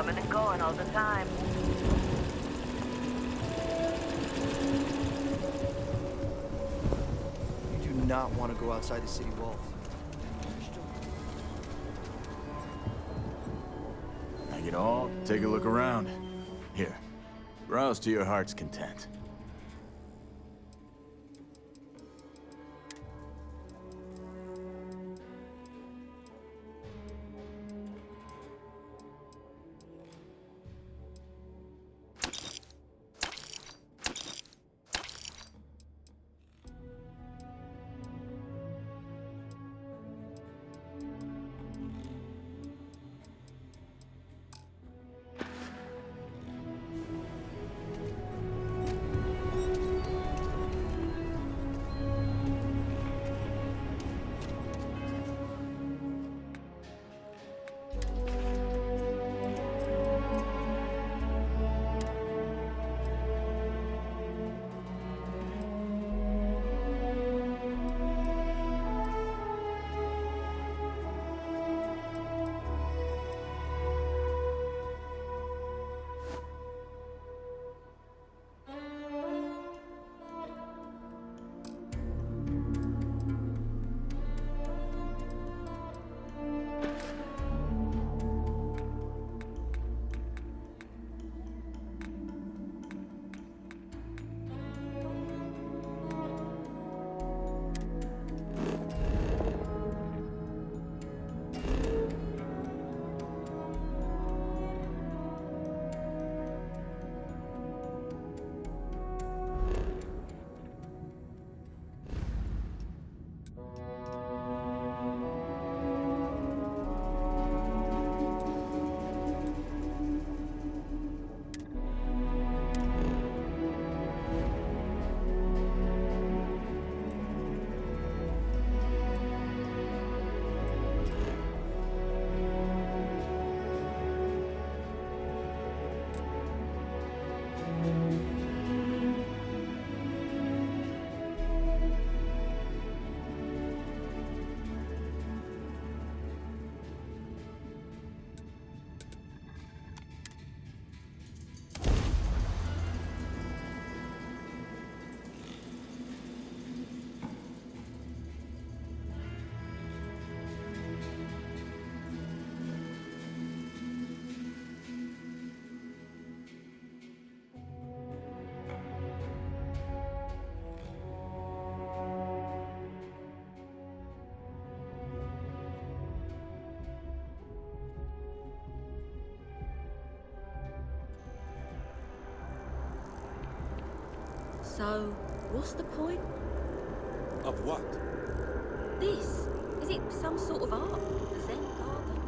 coming and going all the time. You do not want to go outside the city walls. Hang it all, take a look around. Here, browse to your heart's content. So, what's the point? Of what? This? Is it some sort of art? A Zen garden?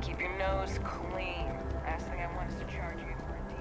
Keep your nose clean. Last thing I want is to charge you for a DVD.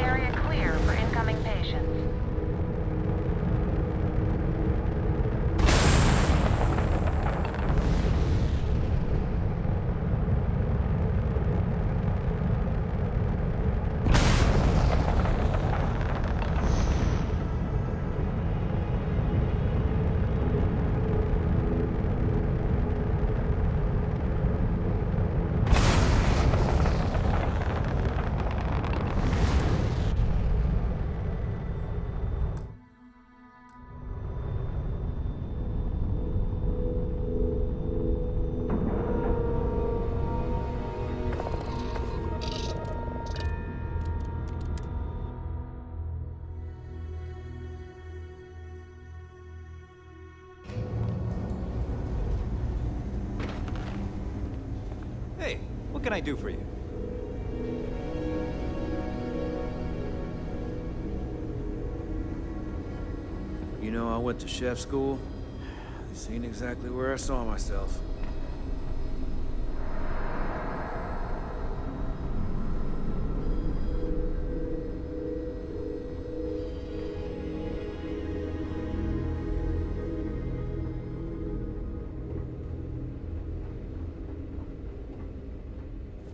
area clear for incoming patients. Hey, what can I do for you? You know, I went to chef school. This ain't exactly where I saw myself.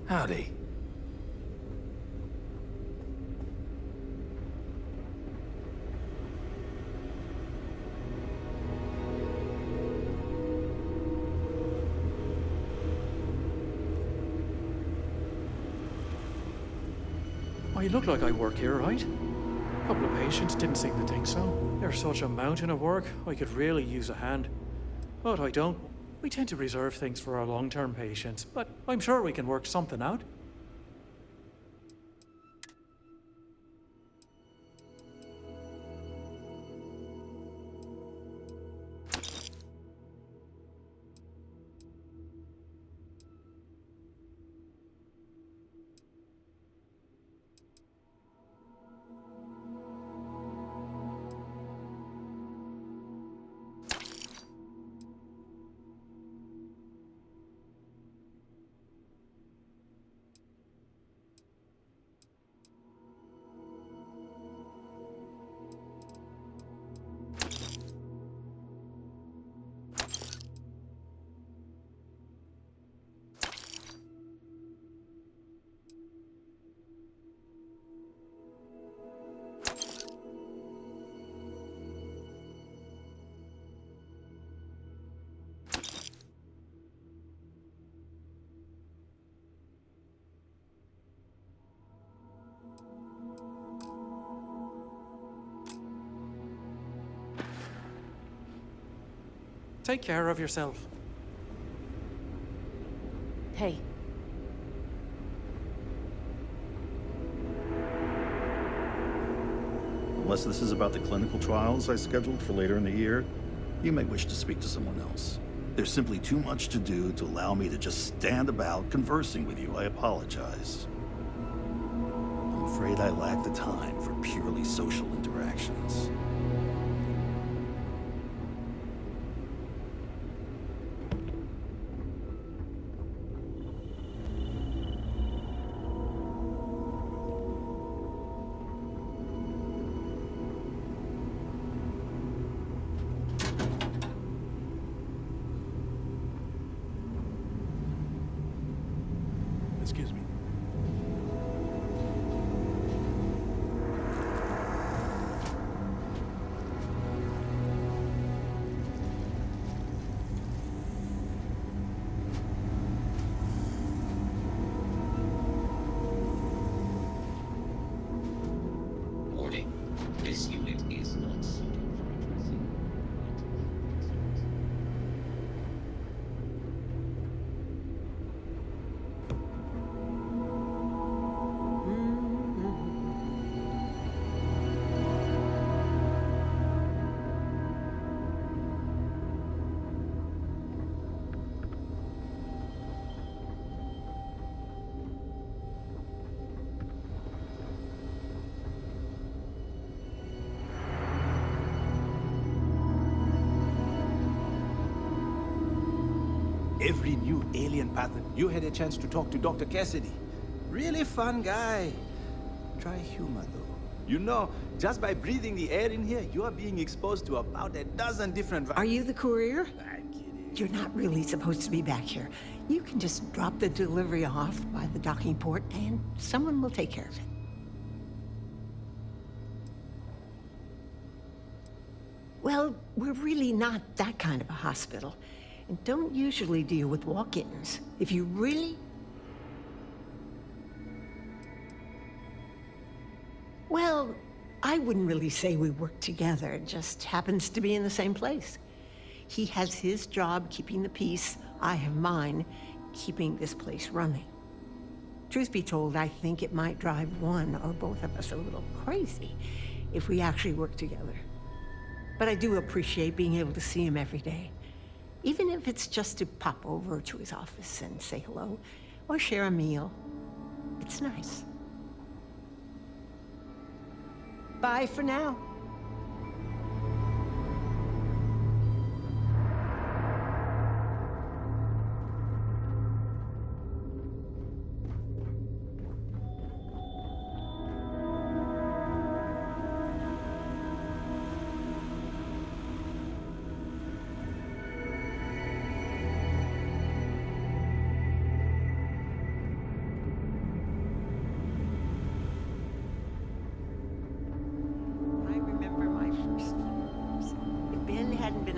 Howdy. I look like I work here, right? A couple of patients didn't seem to think so. There's such a mountain of work, I could really use a hand. But I don't. We tend to reserve things for our long-term patients, but I'm sure we can work something out. Take care of yourself. Hey, Unless this is about the clinical trials I scheduled for later in the year, you may wish to speak to someone else. There's simply too much to do to allow me to just stand about conversing with you. I apologize. I'm afraid I lack the time for purely social interactions. Excuse me. Warning. This unit is not suited for addressing. Every new alien pathogen. You had a chance to talk to Dr. Cassidy. Really fun guy. Try humor, though. You know, just by breathing the air in here, you are being exposed to about a dozen different... Are you the courier? I'm kidding. You're not really supposed to be back here. You can just drop the delivery off by the docking port, and someone will take care of it. Well, we're really not that kind of a hospital, and don't usually deal with walk-ins. If you really... Well, I wouldn't really say we work together. It just happens to be in the same place. He has his job keeping the peace. I have mine keeping this place running. Truth be told, I think it might drive one or both of us a little crazy if we actually work together. But I do appreciate being able to see him every day, even if it's just to pop over to his office and say hello or share a meal. It's nice. Bye for now.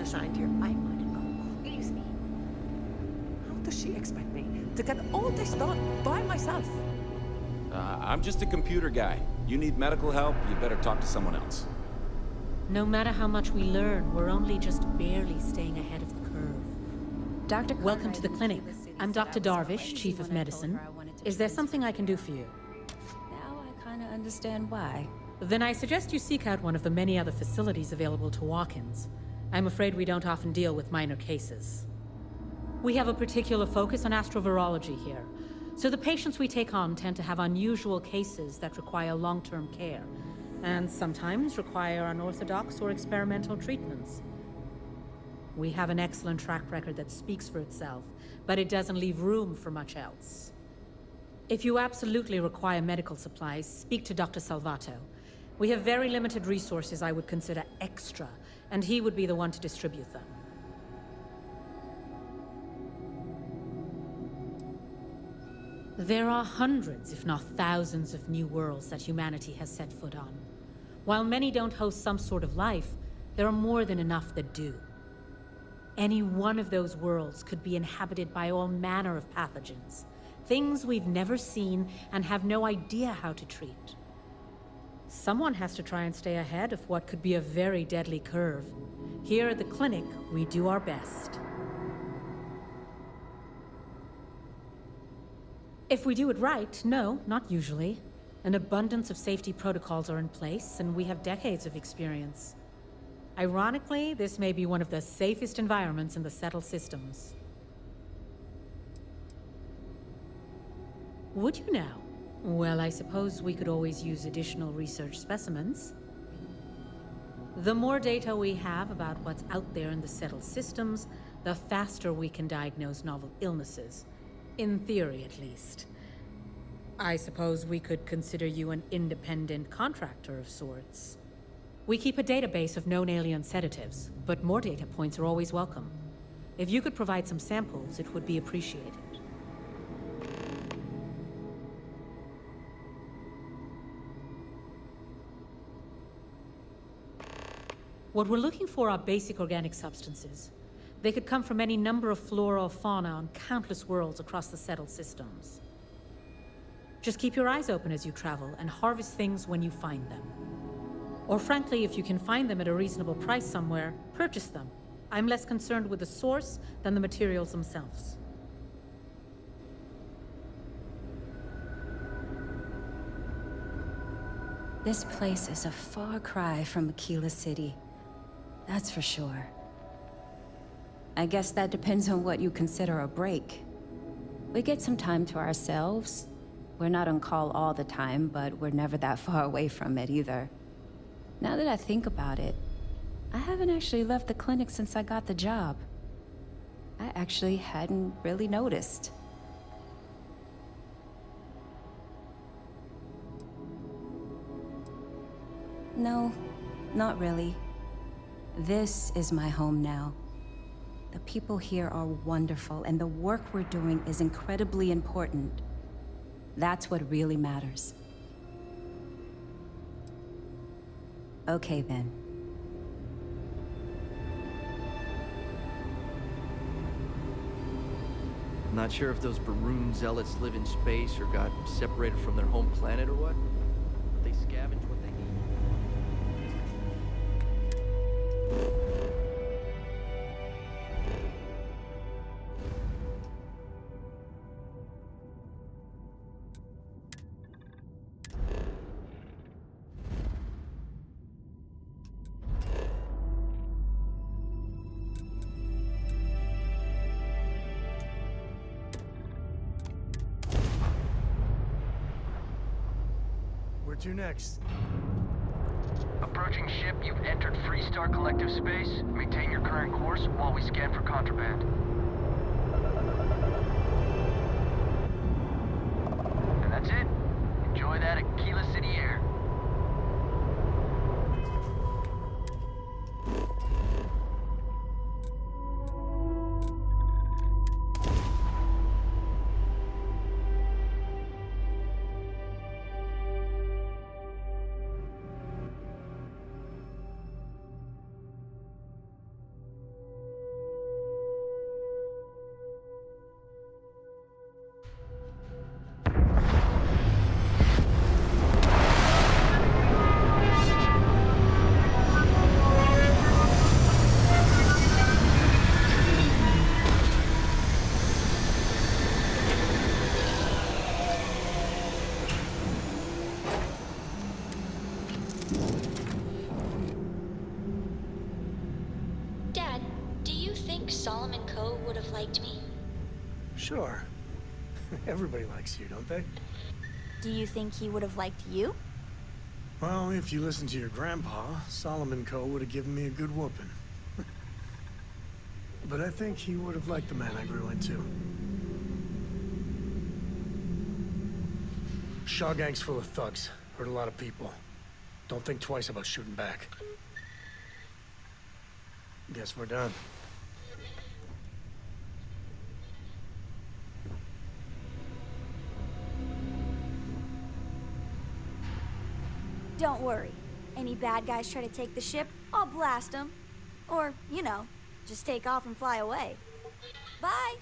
Assigned here, I might have gone crazy. How does she expect me to get all this done by myself? I'm just a computer guy. You need medical help, you better talk to someone else. No matter how much we learn, we're only just barely staying ahead of the curve. Dr. Welcome to the clinic. I'm Dr. Darvish, Chief of Medicine. Is there something I can do for you? Now I kind of understand why. Then I suggest you seek out one of the many other facilities available to walk-ins. I'm afraid we don't often deal with minor cases. We have a particular focus on astrovirology here, so the patients we take on tend to have unusual cases that require long-term care, and sometimes require unorthodox or experimental treatments. We have an excellent track record that speaks for itself, but it doesn't leave room for much else. If you absolutely require medical supplies, speak to Dr. Salvato. We have very limited resources I would consider extra, and he would be the one to distribute them. There are hundreds, if not thousands, of new worlds that humanity has set foot on. While many don't host some sort of life, there are more than enough that do. Any one of those worlds could be inhabited by all manner of pathogens, things we've never seen and have no idea how to treat. Someone has to try and stay ahead of what could be a very deadly curve. Here at the clinic, we do our best. If we do it right, no, not usually. An abundance of safety protocols are in place, and we have decades of experience. Ironically, this may be one of the safest environments in the settled systems. Would you now? Well, I suppose we could always use additional research specimens. The more data we have about what's out there in the settled systems, the faster we can diagnose novel illnesses. In theory, at least. I suppose we could consider you an independent contractor of sorts. We keep a database of known alien sedatives, but more data points are always welcome. If you could provide some samples, it would be appreciated. What we're looking for are basic organic substances. They could come from any number of flora or fauna on countless worlds across the settled systems. Just keep your eyes open as you travel and harvest things when you find them. Or frankly, if you can find them at a reasonable price somewhere, purchase them. I'm less concerned with the source than the materials themselves. This place is a far cry from Aquila City. That's for sure. I guess that depends on what you consider a break. We get some time to ourselves. We're not on call all the time, but we're never that far away from it either. Now that I think about it, I haven't actually left the clinic since I got the job. I actually hadn't really noticed. No, not really. This is my home now. The people here are wonderful, and the work we're doing is incredibly important. That's what really matters. Okay, then. I'm not sure if those Baroon zealots live in space or got separated from their home planet or what. But they scavenge what they eat. Where to next? Approaching ship, you've entered Freestar Collective space. Maintain your current course while we scan for contraband. And that's it. Enjoy that Aquila City air. Dad, do you think Solomon Coe would have liked me? Sure. Everybody likes you, don't they? Do you think he would have liked you? Well, if you listen to your grandpa, Solomon Coe would have given me a good whooping. But I think he would have liked the man I grew into. Shaw Gang's full of thugs. Hurt a lot of people. Don't think twice about shooting back. Guess we're done. Don't worry. Any bad guys try to take the ship, I'll blast them. Or, you know, just take off and fly away. Bye!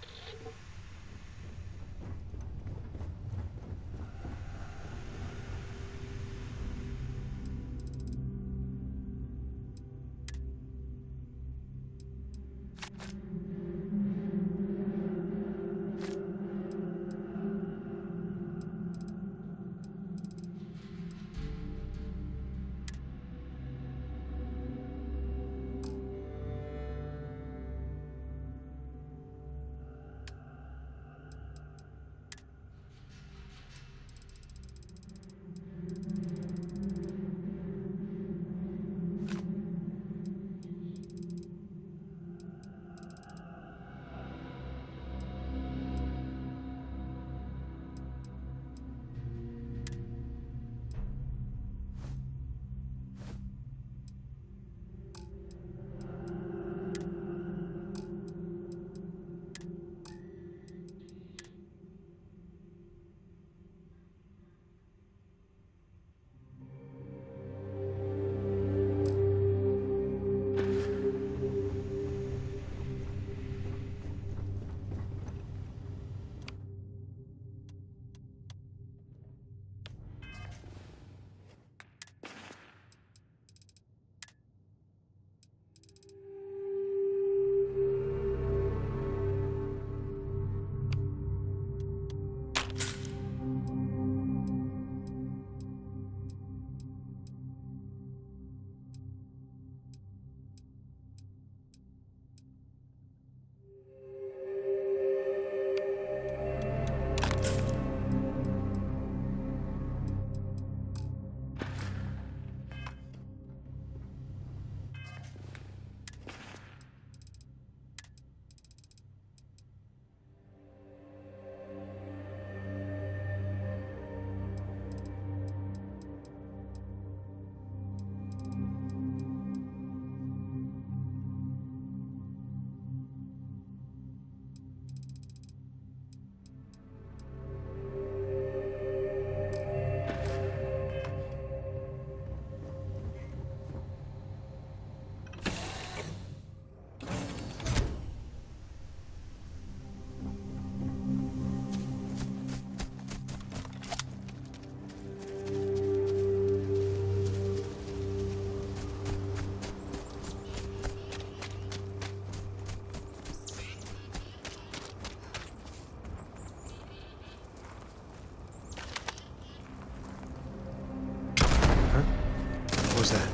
What was that?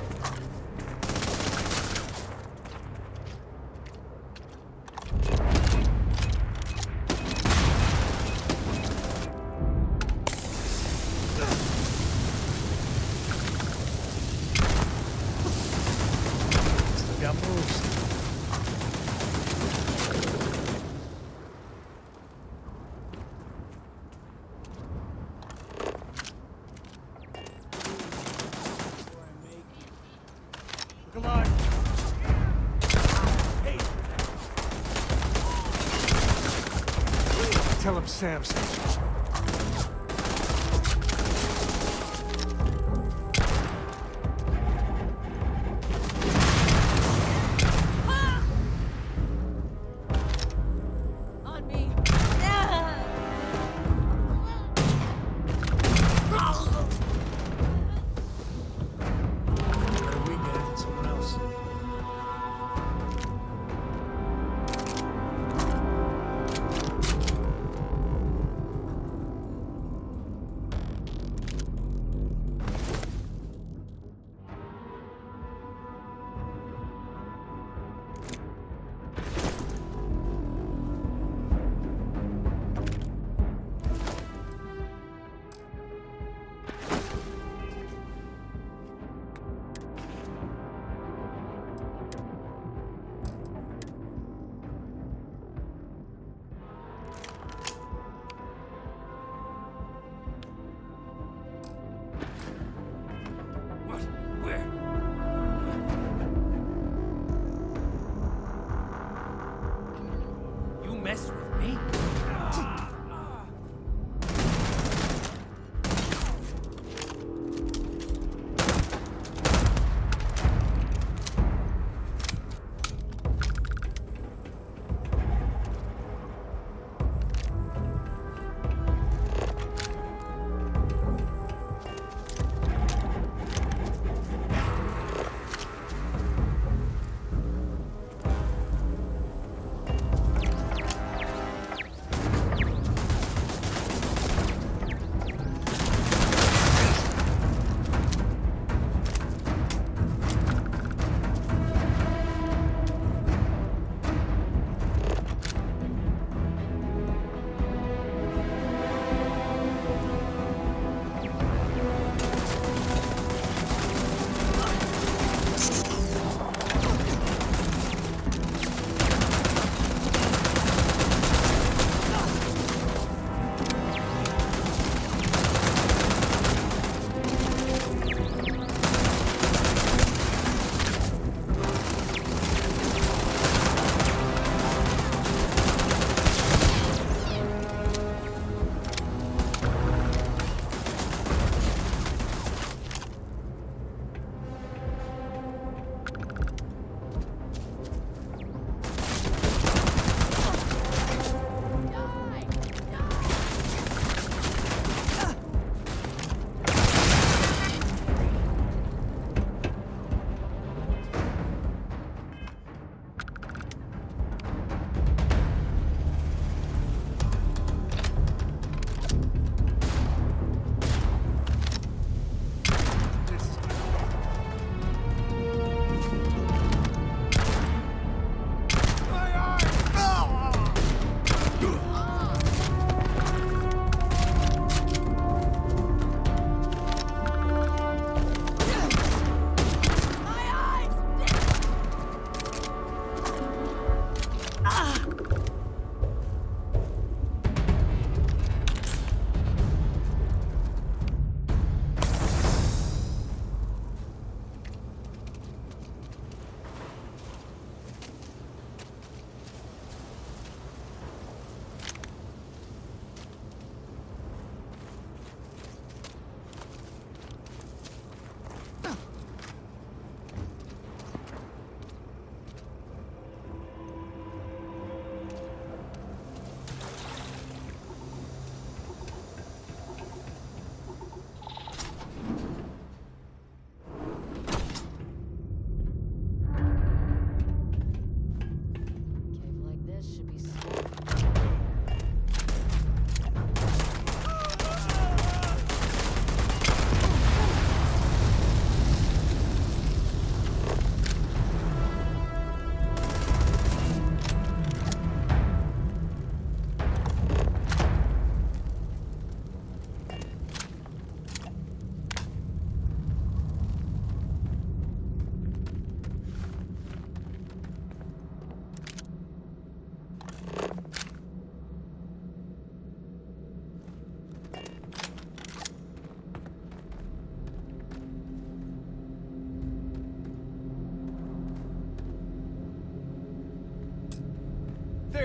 Still got moves. Look alive. Hey. Tell him Sam sent you. On me. Better we get it than someone else.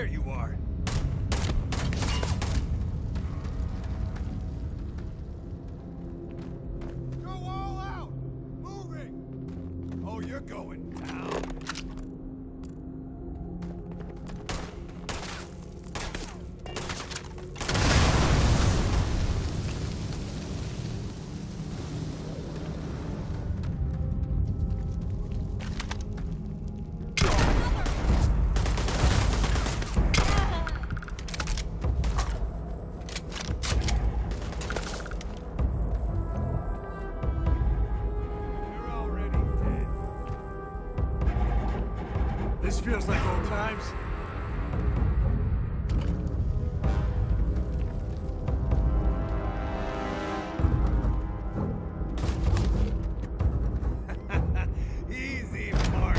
There you are. Go all out! Moving! Oh, you're going down. This feels like old times. Easy, Mark.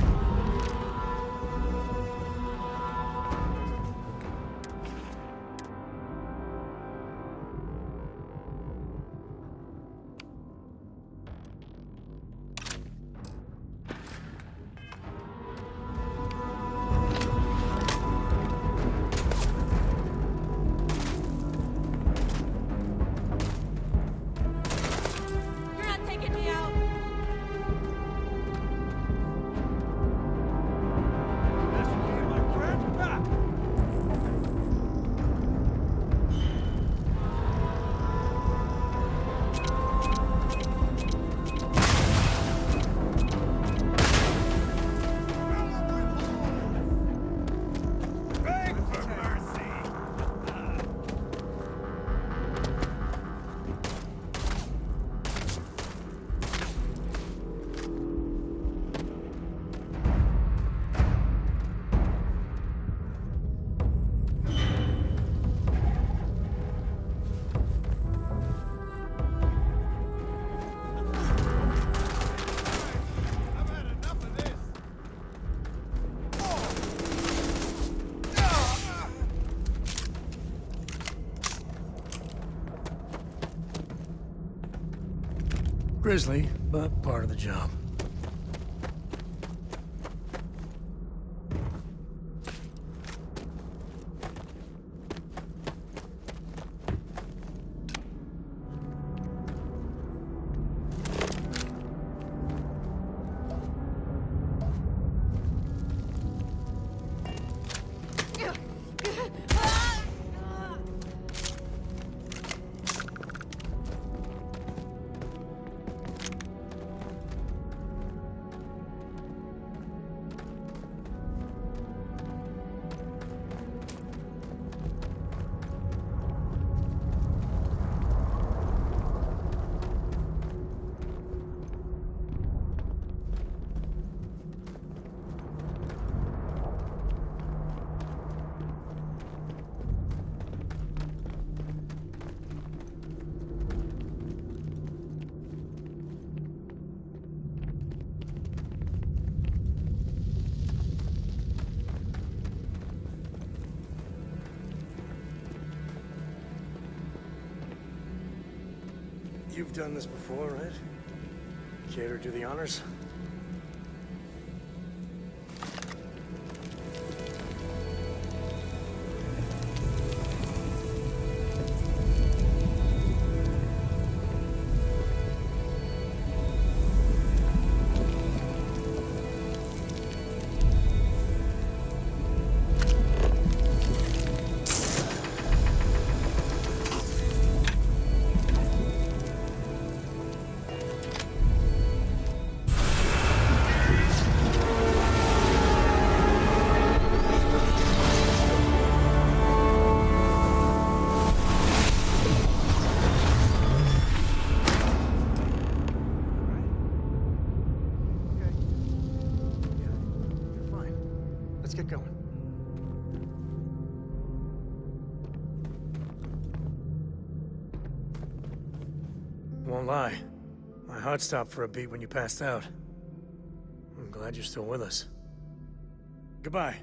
You're not taking me out. Beg for mercy. I've had enough of this. Grisly, but part of the job. You've done this before, right? Care to do the honors? Let's get going. Won't lie. My heart stopped for a beat when you passed out. I'm glad you're still with us. Goodbye.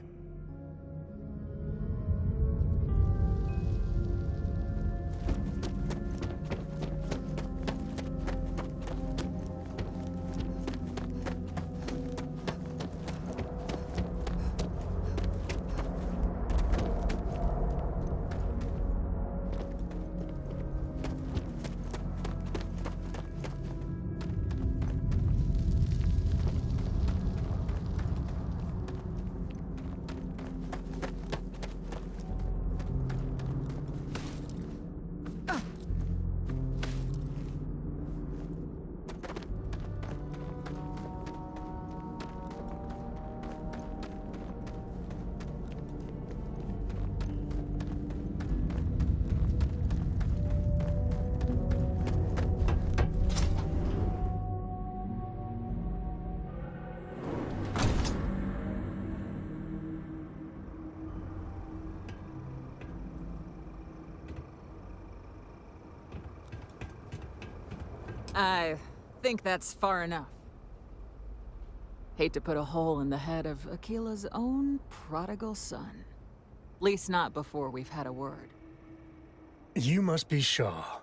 I think that's far enough. Hate to put a hole in the head of Akila's own prodigal son. Least not before we've had a word. You must be Shaw.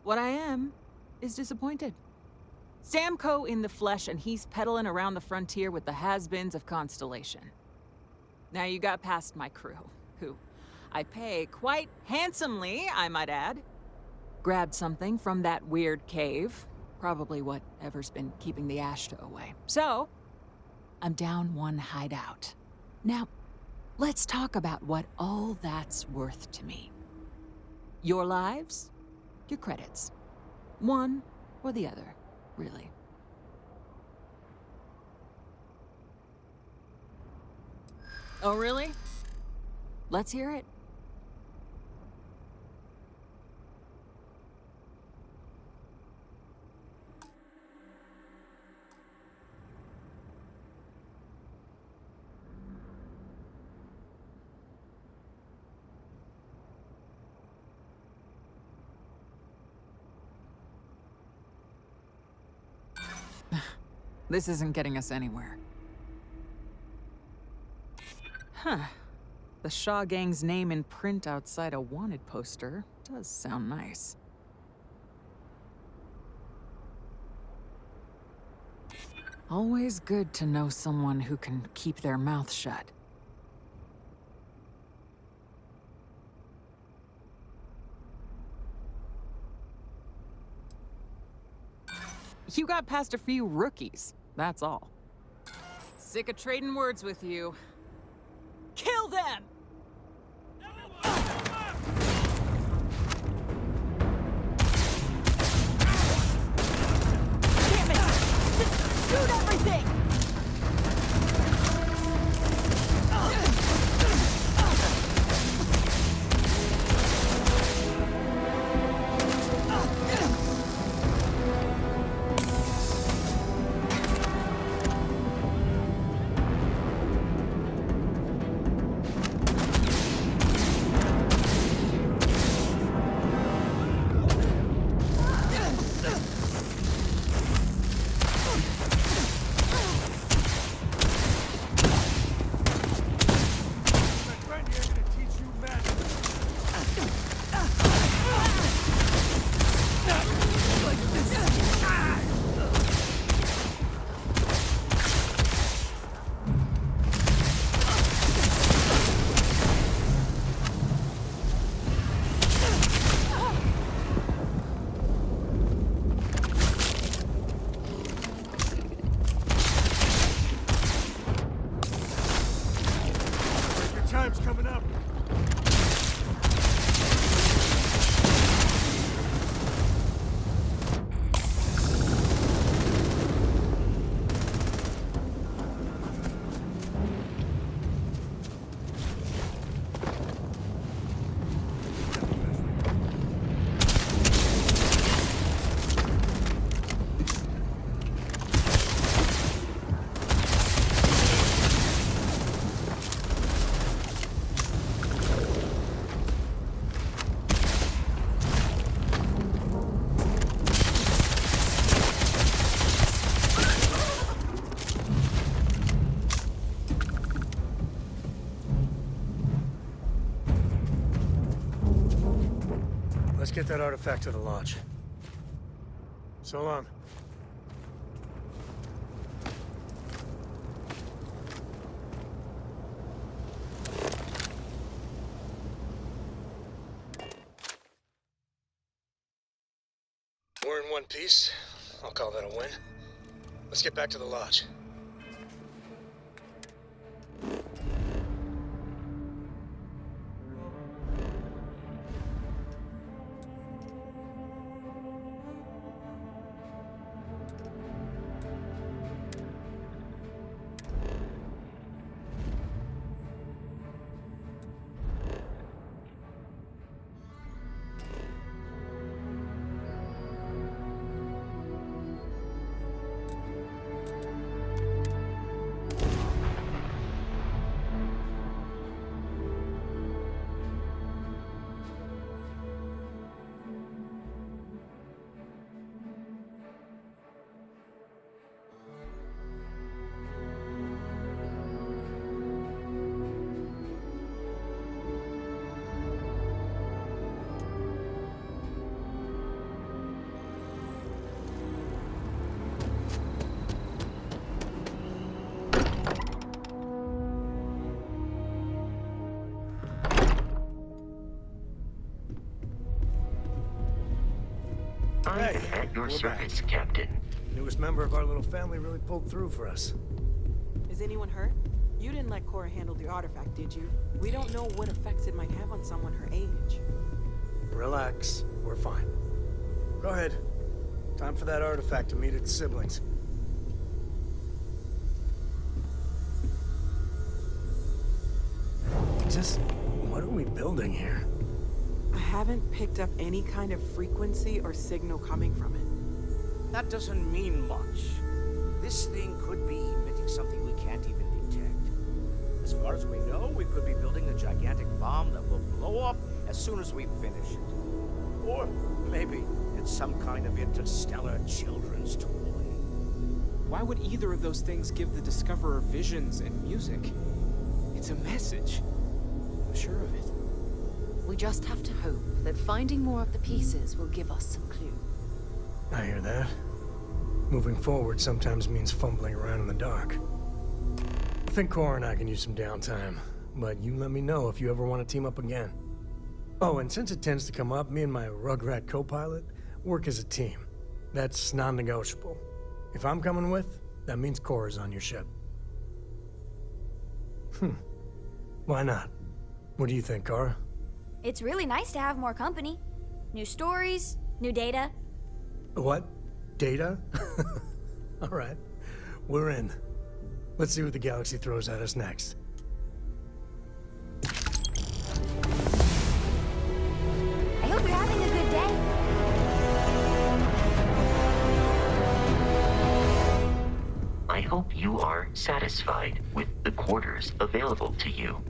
What I am is disappointed. Samco in the flesh, and he's peddling around the frontier with the has-beens of Constellation. Now you got past my crew, who I pay quite handsomely, I might add. Grabbed something from that weird cave. Probably whatever's been keeping the Ashta away. So, I'm down one hideout. Now, let's talk about what all that's worth to me. Your lives, your credits. One or the other, really. Oh, really? Let's hear it. This isn't getting us anywhere. Huh. The Shaw Gang's name in print outside a wanted poster does sound nice. Always good to know someone who can keep their mouth shut. You got past a few rookies, that's all. Sick of trading words with you. Kill them! Damn it! Just shoot everything! Time's coming up. Let's get that artifact to the lodge. So long. We're in one piece. I'll call that a win. Let's get back to the lodge. your We're service, back. Captain. Newest member of our little family really pulled through for us. Is anyone hurt? You didn't let Cora handle the artifact, did you? We don't know what effects it might have on someone her age. Relax. We're fine. Go ahead. Time for that artifact to meet its siblings. Just what are we building here? I haven't picked up any kind of frequency or signal coming from it. That doesn't mean much. This thing could be emitting something we can't even detect. As far as we know, we could be building a gigantic bomb that will blow up as soon as we finish it. Or maybe it's some kind of interstellar children's toy. Why would either of those things give the Discoverer visions and music? It's a message. I'm sure of it. We just have to hope that finding more of the pieces will give us some clue. I hear that. Moving forward sometimes means fumbling around in the dark. I think Cora and I can use some downtime, but you let me know if you ever want to team up again. Oh, and since it tends to come up, me and my Rugrat co-pilot work as a team. That's non-negotiable. If I'm coming with, that means Cora's on your ship. Why not? What do you think, Cora? It's really nice to have more company. New stories, new data. What? Data? All right. We're in. Let's see what the galaxy throws at us next. I hope you're having a good day. I hope you are satisfied with the quarters available to you.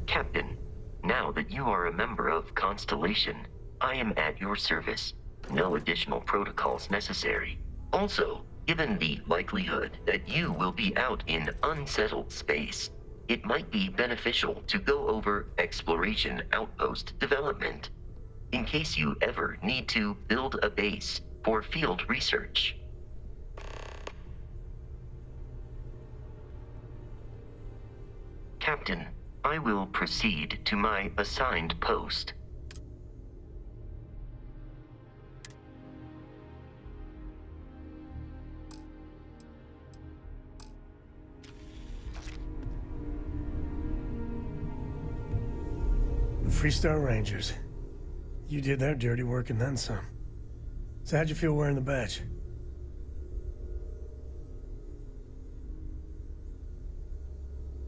Captain, now that you are a member of Constellation, I am at your service. No additional protocols necessary. Also, given the likelihood that you will be out in unsettled space, it might be beneficial to go over exploration outpost development, in case you ever need to build a base for field research. Captain, I will proceed to my assigned post. The Freestar Rangers. You did their dirty work and then some. So how'd you feel wearing the badge?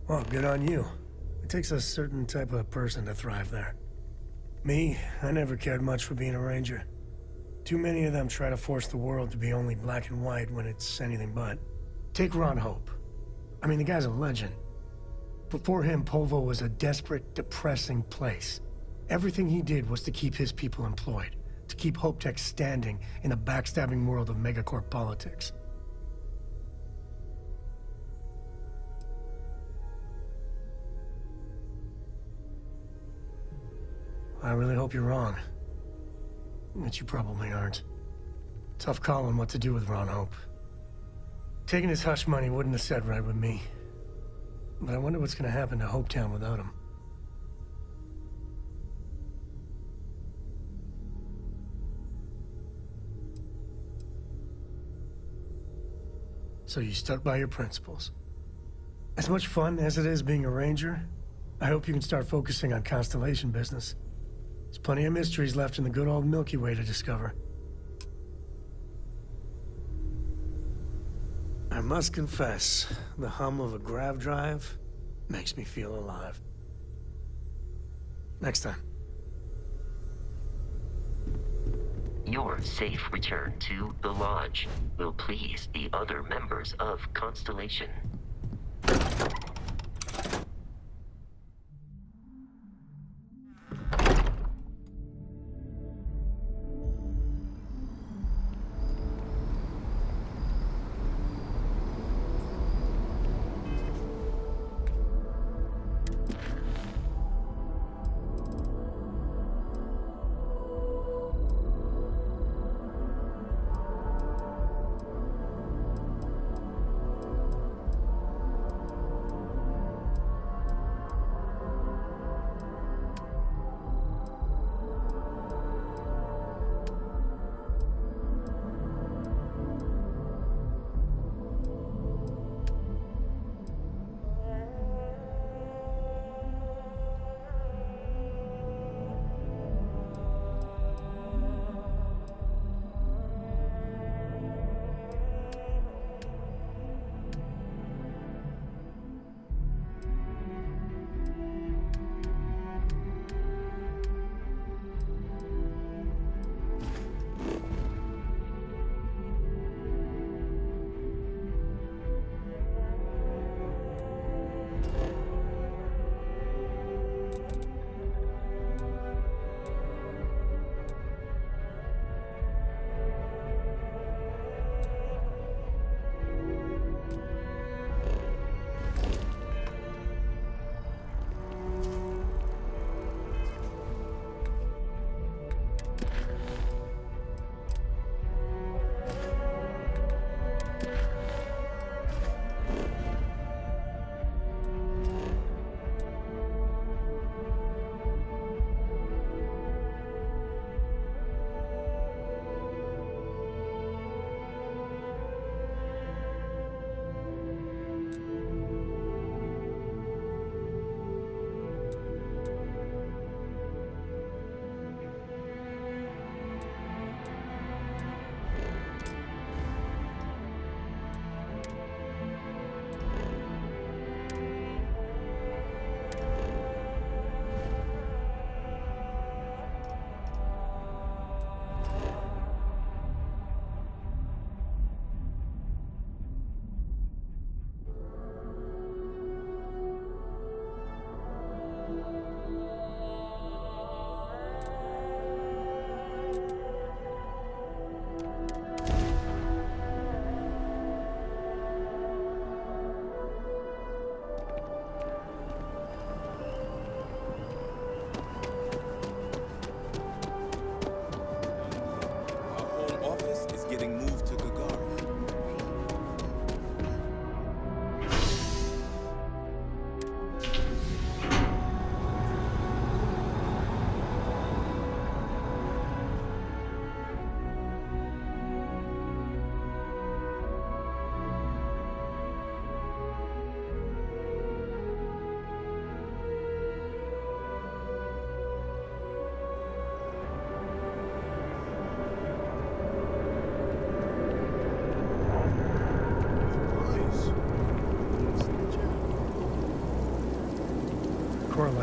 Well, good on you. It takes a certain type of person to thrive there. Me, I never cared much for being a ranger. Too many of them try to force the world to be only black and white when it's anything but. Take Ron Hope. I mean, the guy's a legend. Before him, Polvo was a desperate, depressing place. Everything he did was to keep his people employed, to keep Hope Tech standing in the backstabbing world of megacorp politics. I really hope you're wrong. But you probably aren't. Tough call on what to do with Ron Hope. Taking his hush money wouldn't have set right with me. But I wonder what's gonna happen to Hopetown without him. So you stuck by your principles. As much fun as it is being a ranger, I hope you can start focusing on Constellation business. There's plenty of mysteries left in the good old Milky Way to discover. I must confess, the hum of a grav drive makes me feel alive. Next time. Your safe return to the Lodge will please the other members of Constellation.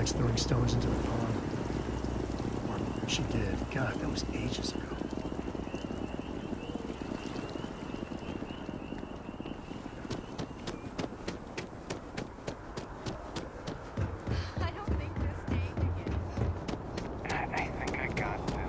likes throwing stones into the pond. Or she did. God, that was ages ago. I think I got them.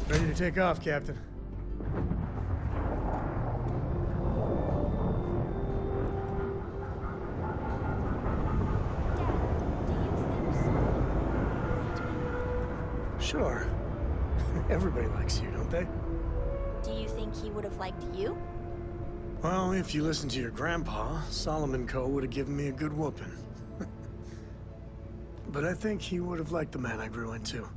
Ready to take off, Captain. Sure. Everybody likes you, don't they? Do you think he would have liked you? Well, if you listen to your grandpa, Solomon Coe would have given me a good whooping. But I think he would have liked the man I grew into.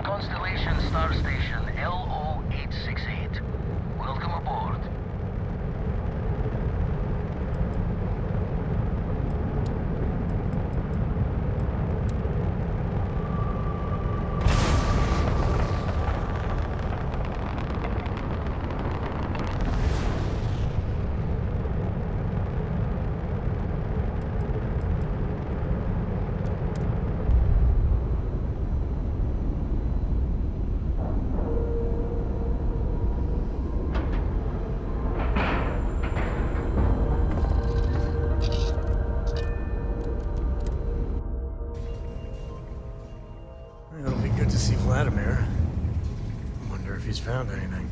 Constellation Star Station LO-868. Welcome aboard. It'll be good to see Vladimir. Wonder if he's found anything.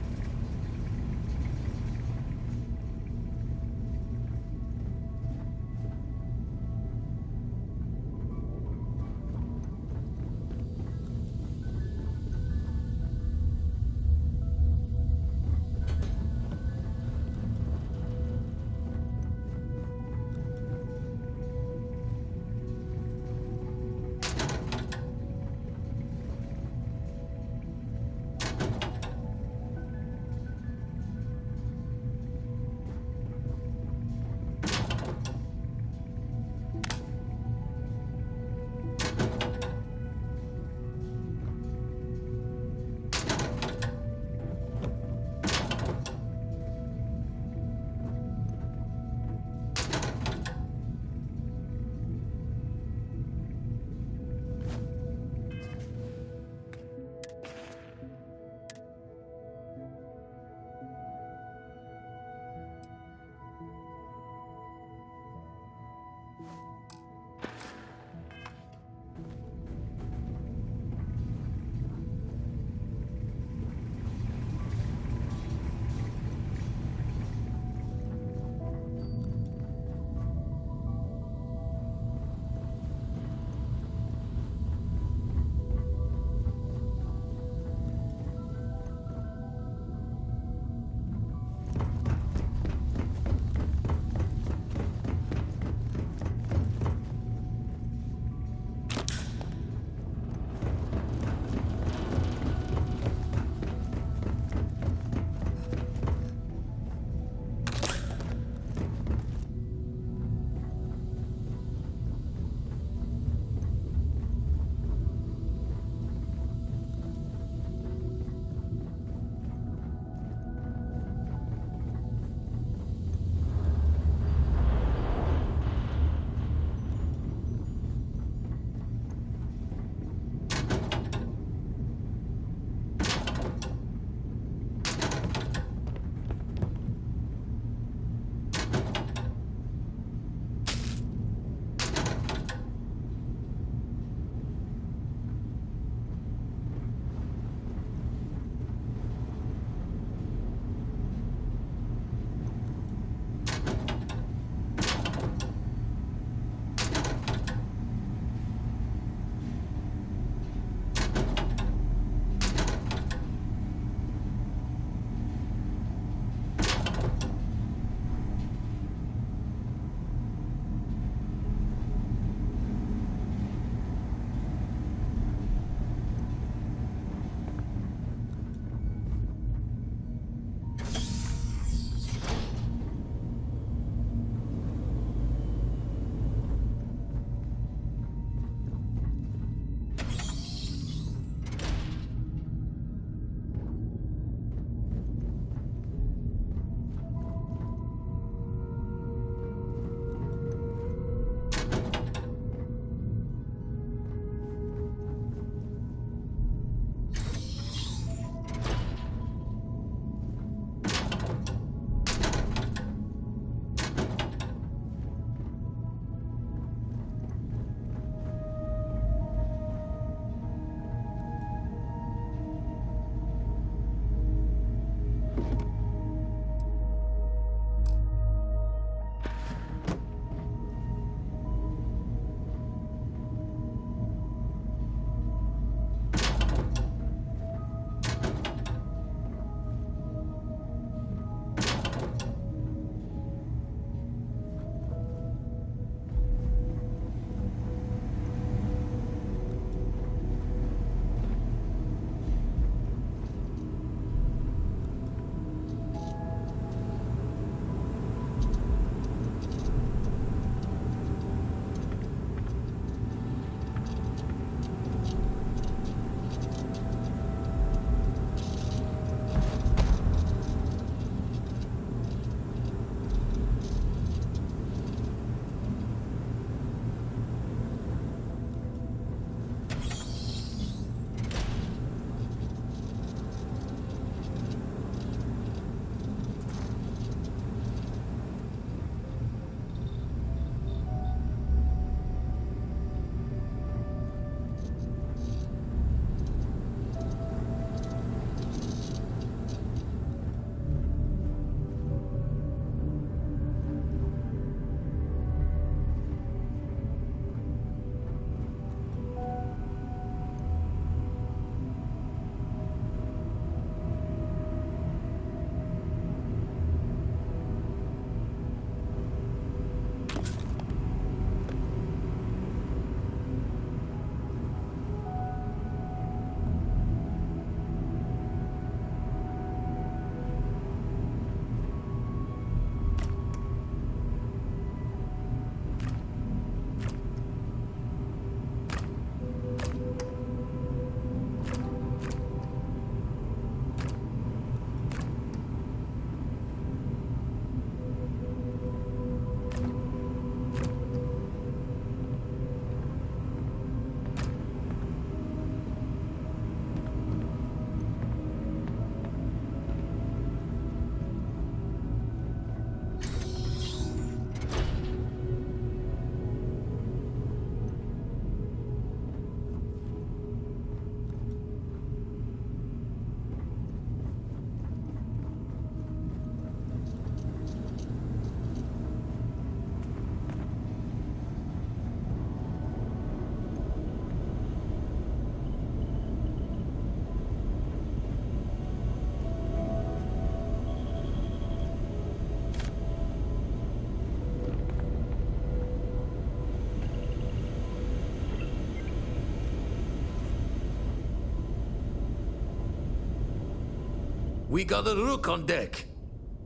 We got a rook on deck.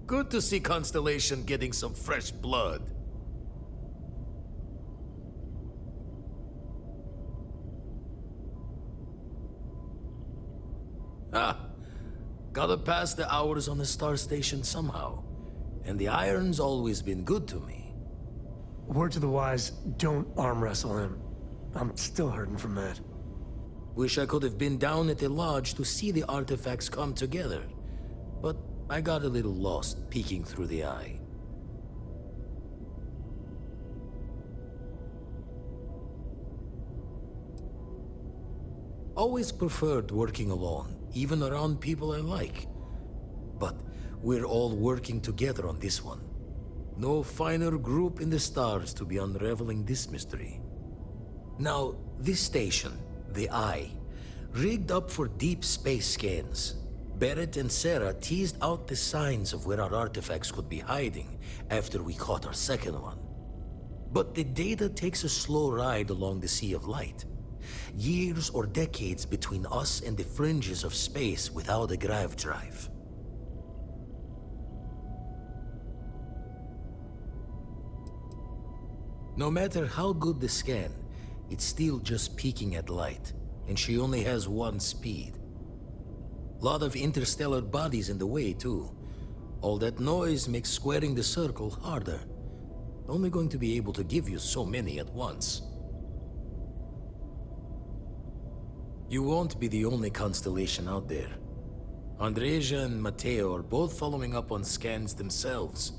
Good to see Constellation getting some fresh blood. Ah, gotta pass the hours on the star station somehow. And the iron's always been good to me. Word to the wise, don't arm wrestle him. I'm still hurting from that. Wish I could have been down at the lodge to see the artifacts come together. But I got a little lost peeking through the eye. Always preferred working alone, even around people I like. But we're all working together on this one. No finer group in the stars to be unraveling this mystery. Now, this station, the Eye, rigged up for deep space scans. Barrett and Sarah teased out the signs of where our artifacts could be hiding after we caught our second one. But the data takes a slow ride along the Sea of Light. Years or decades between us and the fringes of space without a grav drive. No matter how good the scan, it's still just peeking at light, and she only has one speed. Lot of interstellar bodies in the way, too. All that noise makes squaring the circle harder. Only going to be able to give you so many at once. You won't be the only constellation out there. Andreja and Matteo are both following up on scans themselves.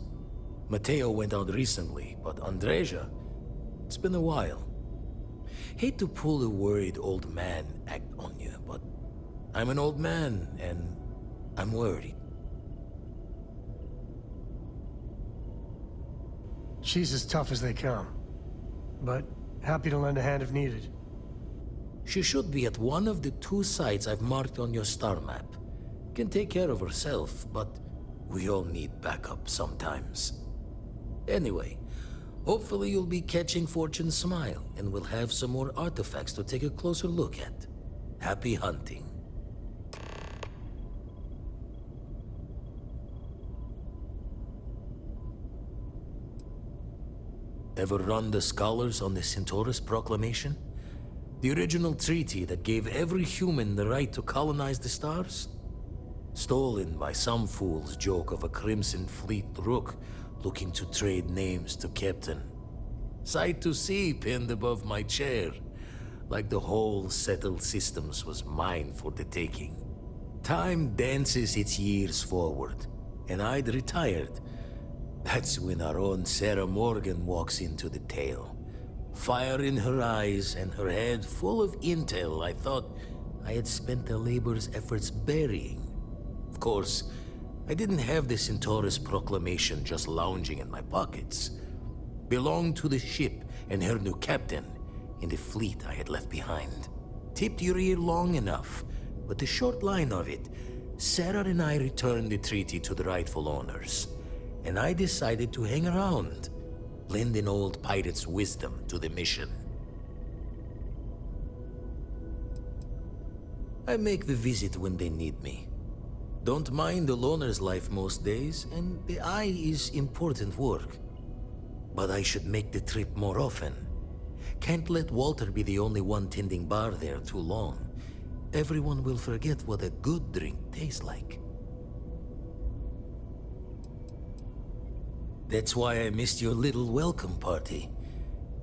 Matteo went out recently, but Andreja, it's been a while. Hate to pull a worried old man act on you, but I'm an old man, and I'm worried. She's as tough as they come, but happy to lend a hand if needed. She should be at one of the 2 sites I've marked on your star map. Can take care of herself, but we all need backup sometimes. Anyway, hopefully you'll be catching Fortune's smile, and we'll have some more artifacts to take a closer look at. Happy hunting. Ever run the scholars on the Centaurus Proclamation? The original treaty that gave every human the right to colonize the stars? Stolen by some fool's joke of a Crimson Fleet rook looking to trade names to Captain. Sight to see pinned above my chair, like the whole settled systems was mine for the taking. Time dances its years forward, and I'd retired. That's when our own Sarah Morgan walks into the tale. Fire in her eyes and her head full of intel I thought I had spent the labor's efforts burying. Of course, I didn't have the Centaurus Proclamation just lounging in my pockets. Belonged to the ship and her new captain in the fleet I had left behind. Tipped your ear long enough, but the short line of it, Sarah and I returned the treaty to the rightful owners, and I decided to hang around, lend an old pirate's wisdom to the mission. I make the visit when they need me. Don't mind the loner's life most days, and the Eye is important work. But I should make the trip more often. Can't let Walter be the only one tending bar there too long. Everyone will forget what a good drink tastes like. That's why I missed your little welcome party.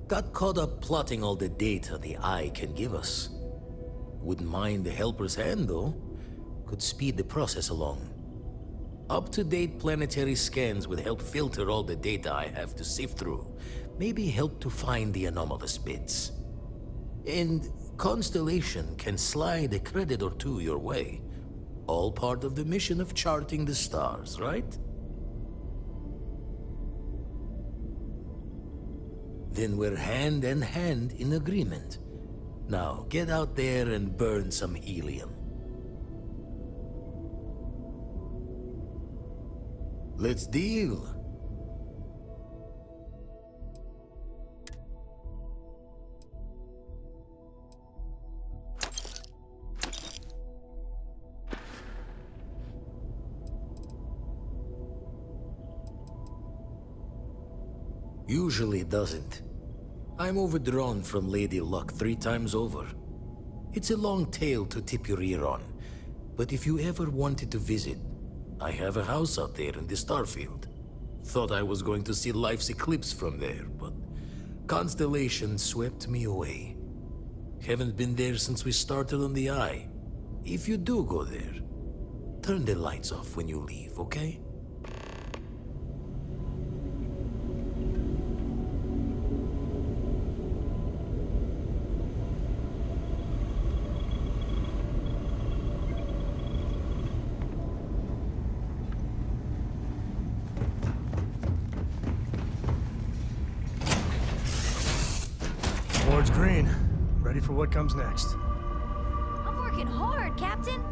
Got caught up plotting all the data the Eye can give us. Wouldn't mind a helper's hand, though. Could speed the process along. Up-to-date planetary scans would help filter all the data I have to sift through. Maybe help to find the anomalous bits. And Constellation can slide a credit or two your way. All part of the mission of charting the stars, right? Then we're hand in hand in agreement. Now, get out there and burn some helium. Let's deal. Usually doesn't. I'm overdrawn from Lady Luck 3 times over. It's a long tale to tip your ear on, but if you ever wanted to visit, I have a house out there in the Starfield. Thought I was going to see life's eclipse from there, but Constellation swept me away. Haven't been there since we started on the Eye. If you do go there, turn the lights off when you leave, okay? Board's green. Ready for what comes next. I'm working hard, Captain.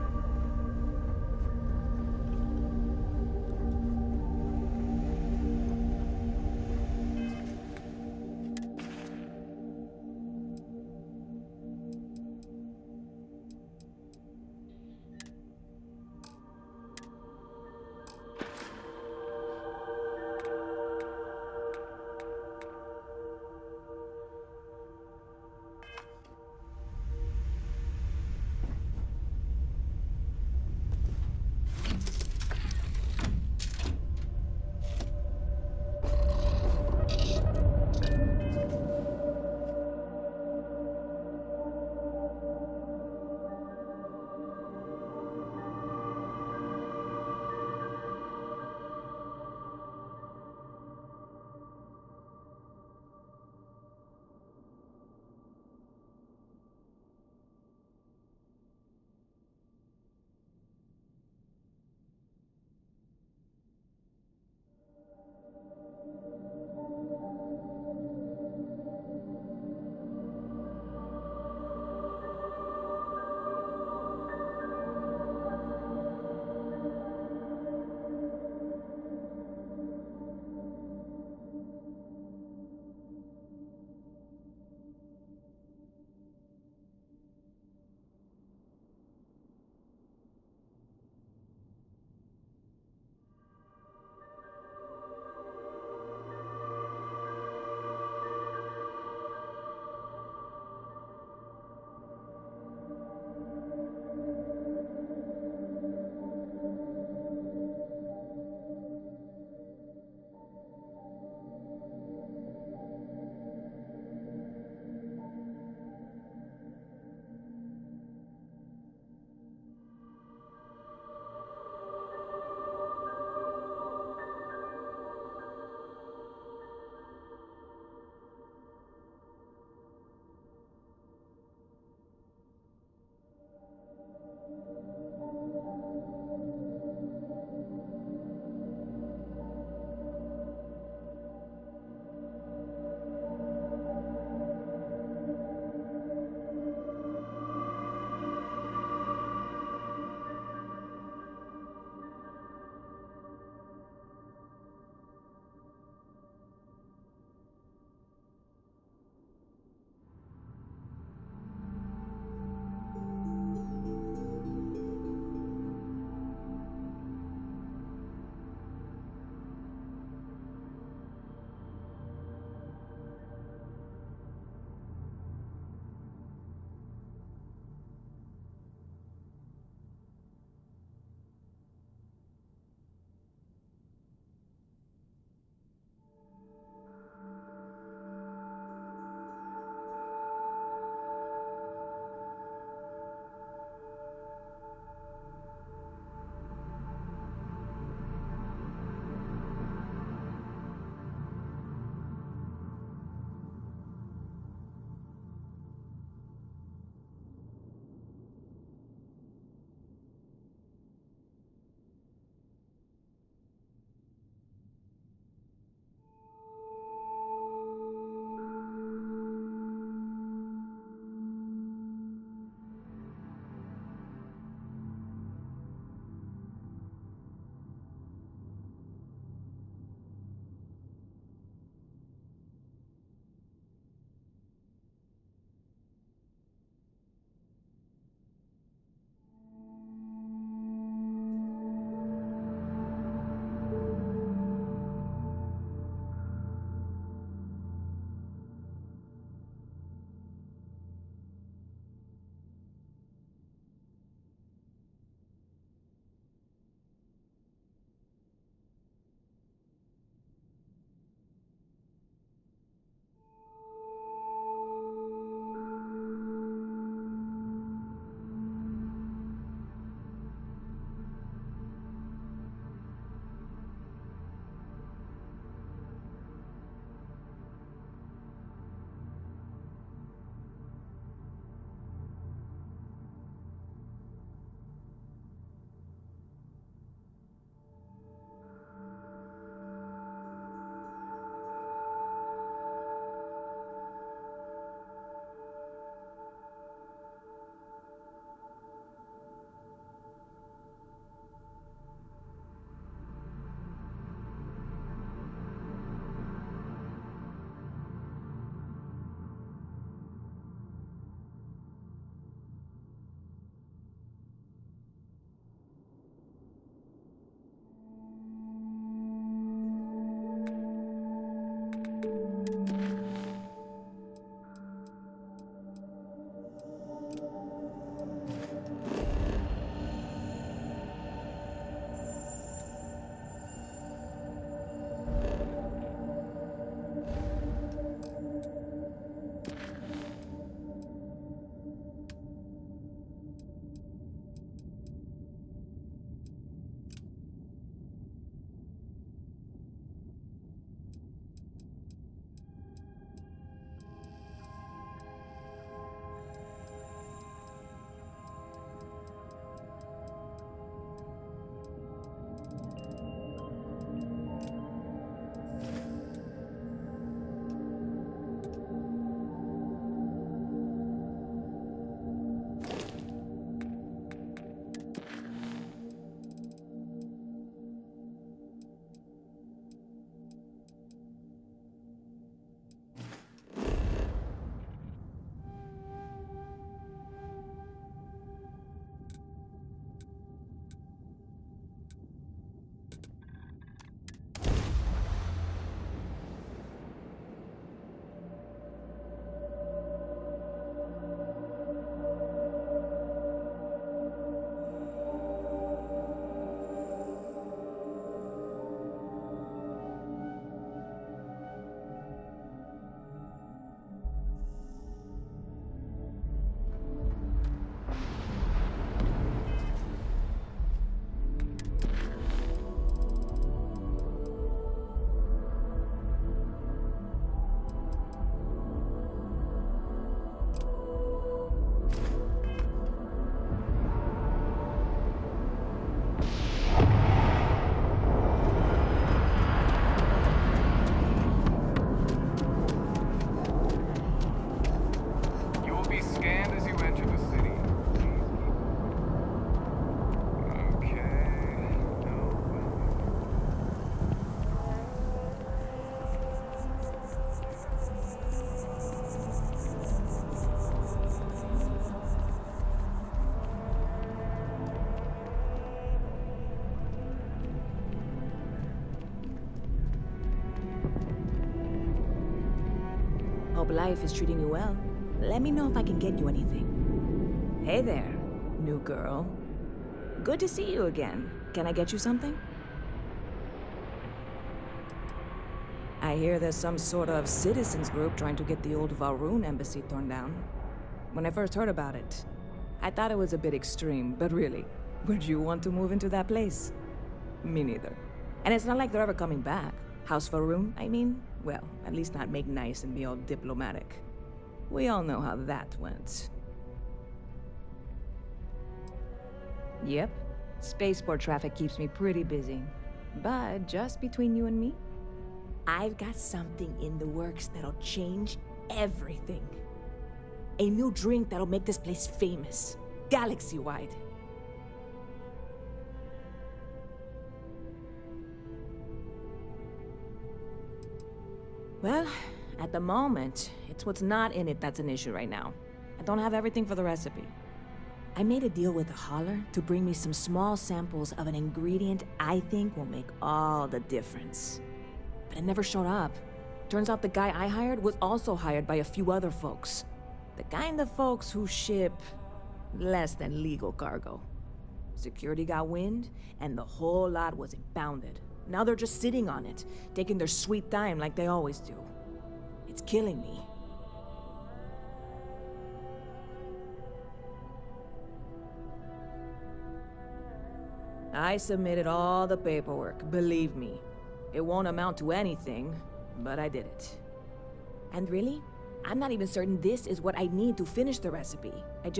Hope life is treating you well. Let me know if I can get you anything. Hey there, new girl. Good to see you again. Can I get you something? I hear there's some sort of citizens group trying to get the old Valroon embassy torn down. When I first heard about it, I thought it was a bit extreme, but really, would you want to move into that place? Me neither. And it's not like they're ever coming back. House Valroon, I mean? Well, at least not make nice and be all diplomatic. We all know how that went. Yep. Spaceport traffic keeps me pretty busy. But just between you and me, I've got something in the works that'll change everything. A new drink that'll make this place famous, galaxy-wide. Well, at the moment, it's what's not in it that's an issue right now. I don't have everything for the recipe. I made a deal with a hauler to bring me some small samples of an ingredient I think will make all the difference. But it never showed up. Turns out the guy I hired was also hired by a few other folks. The kind of folks who ship less than legal cargo. Security got wind, and the whole lot was impounded. Now they're just sitting on it, taking their sweet time like they always do. It's killing me. I submitted all the paperwork, believe me. It won't amount to anything, but I did it. And really, I'm not even certain this is what I need to finish the recipe. I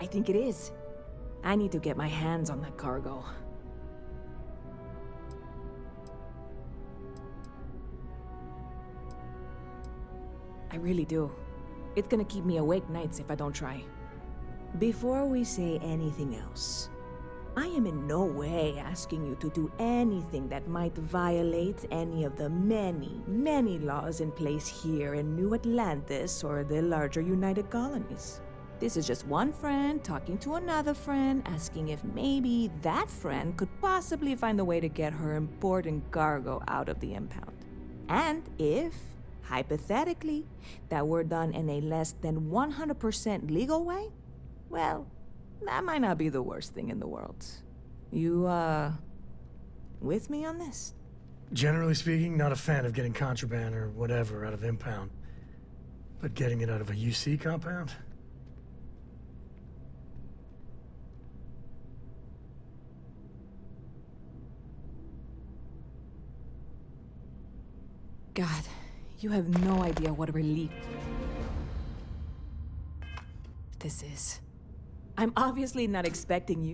think it is. I need to get my hands on that cargo. I really do. It's gonna keep me awake nights if I don't try. Before we say anything else, I am in no way asking you to do anything that might violate any of the many, many laws in place here in New Atlantis or the larger United Colonies. This is just one friend talking to another friend, asking if maybe that friend could possibly find a way to get her important cargo out of the impound. And if, hypothetically, that were done in a less than 100% legal way, well, that might not be the worst thing in the world. You, with me on this? Generally speaking, not a fan of getting contraband or whatever out of impound. But getting it out of a UC compound? God, you have no idea what a relief this is. I'm obviously not expecting you.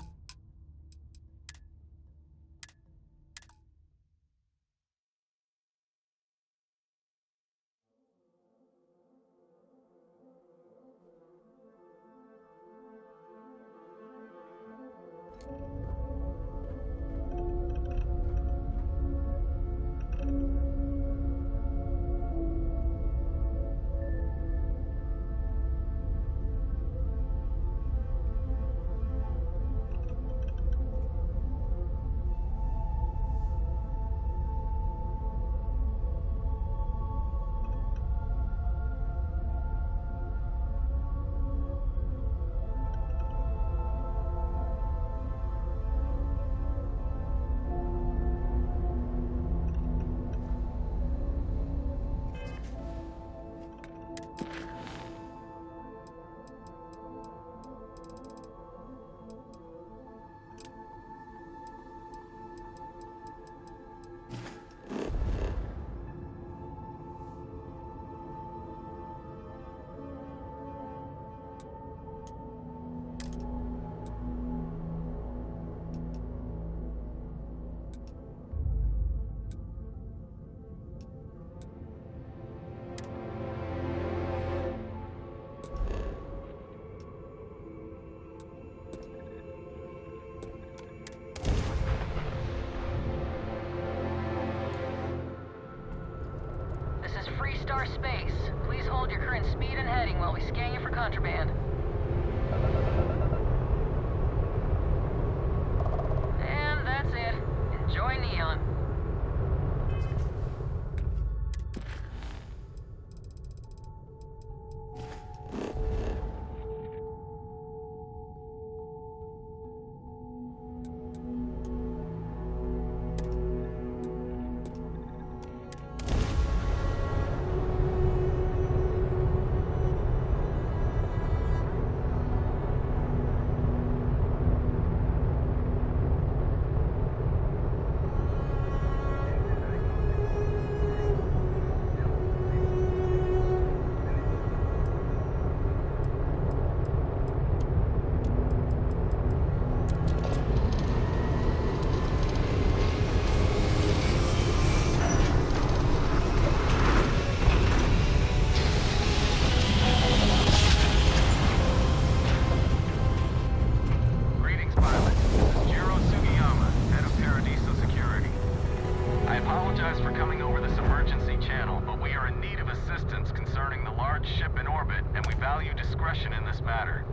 this matter.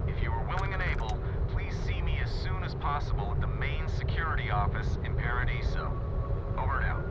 If you are willing and able, please see me as soon as possible at the main security office in Paradiso. Over and out.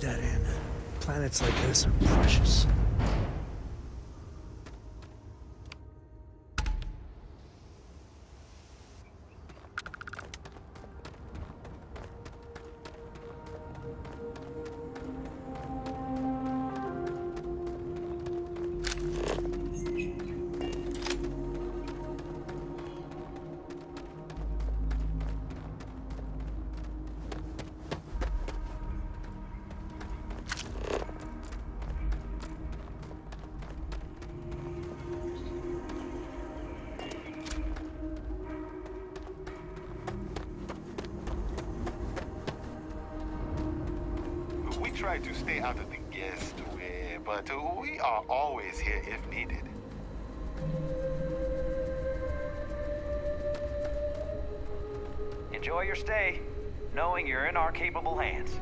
That in. Planets like this are precious. We try to stay out of the guest way, but we are always here if needed. Enjoy your stay, knowing you're in our capable hands.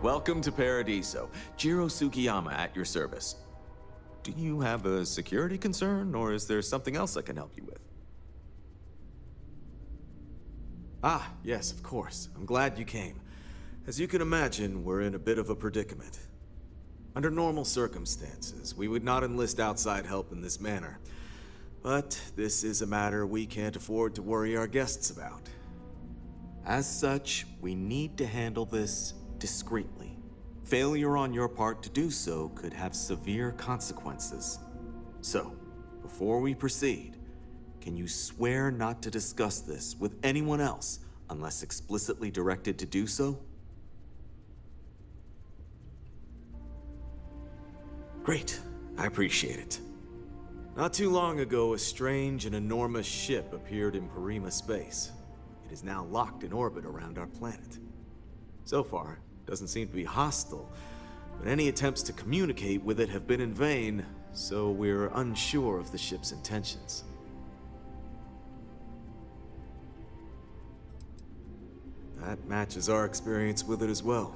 Welcome to Paradiso. Jiro Sukiyama at your service. Do you have a security concern, or is there something else I can help you with? Ah, yes, of course. I'm glad you came. As you can imagine, we're in a bit of a predicament. Under normal circumstances, we would not enlist outside help in this manner. But this is a matter we can't afford to worry our guests about. As such, we need to handle this discreetly. Failure on your part to do so could have severe consequences. So, before we proceed, can you swear not to discuss this with anyone else unless explicitly directed to do so? Great. I appreciate it. Not too long ago, a strange and enormous ship appeared in Parima space. It is now locked in orbit around our planet. So far, it doesn't seem to be hostile, but any attempts to communicate with it have been in vain, so we're unsure of the ship's intentions. That matches our experience with it as well.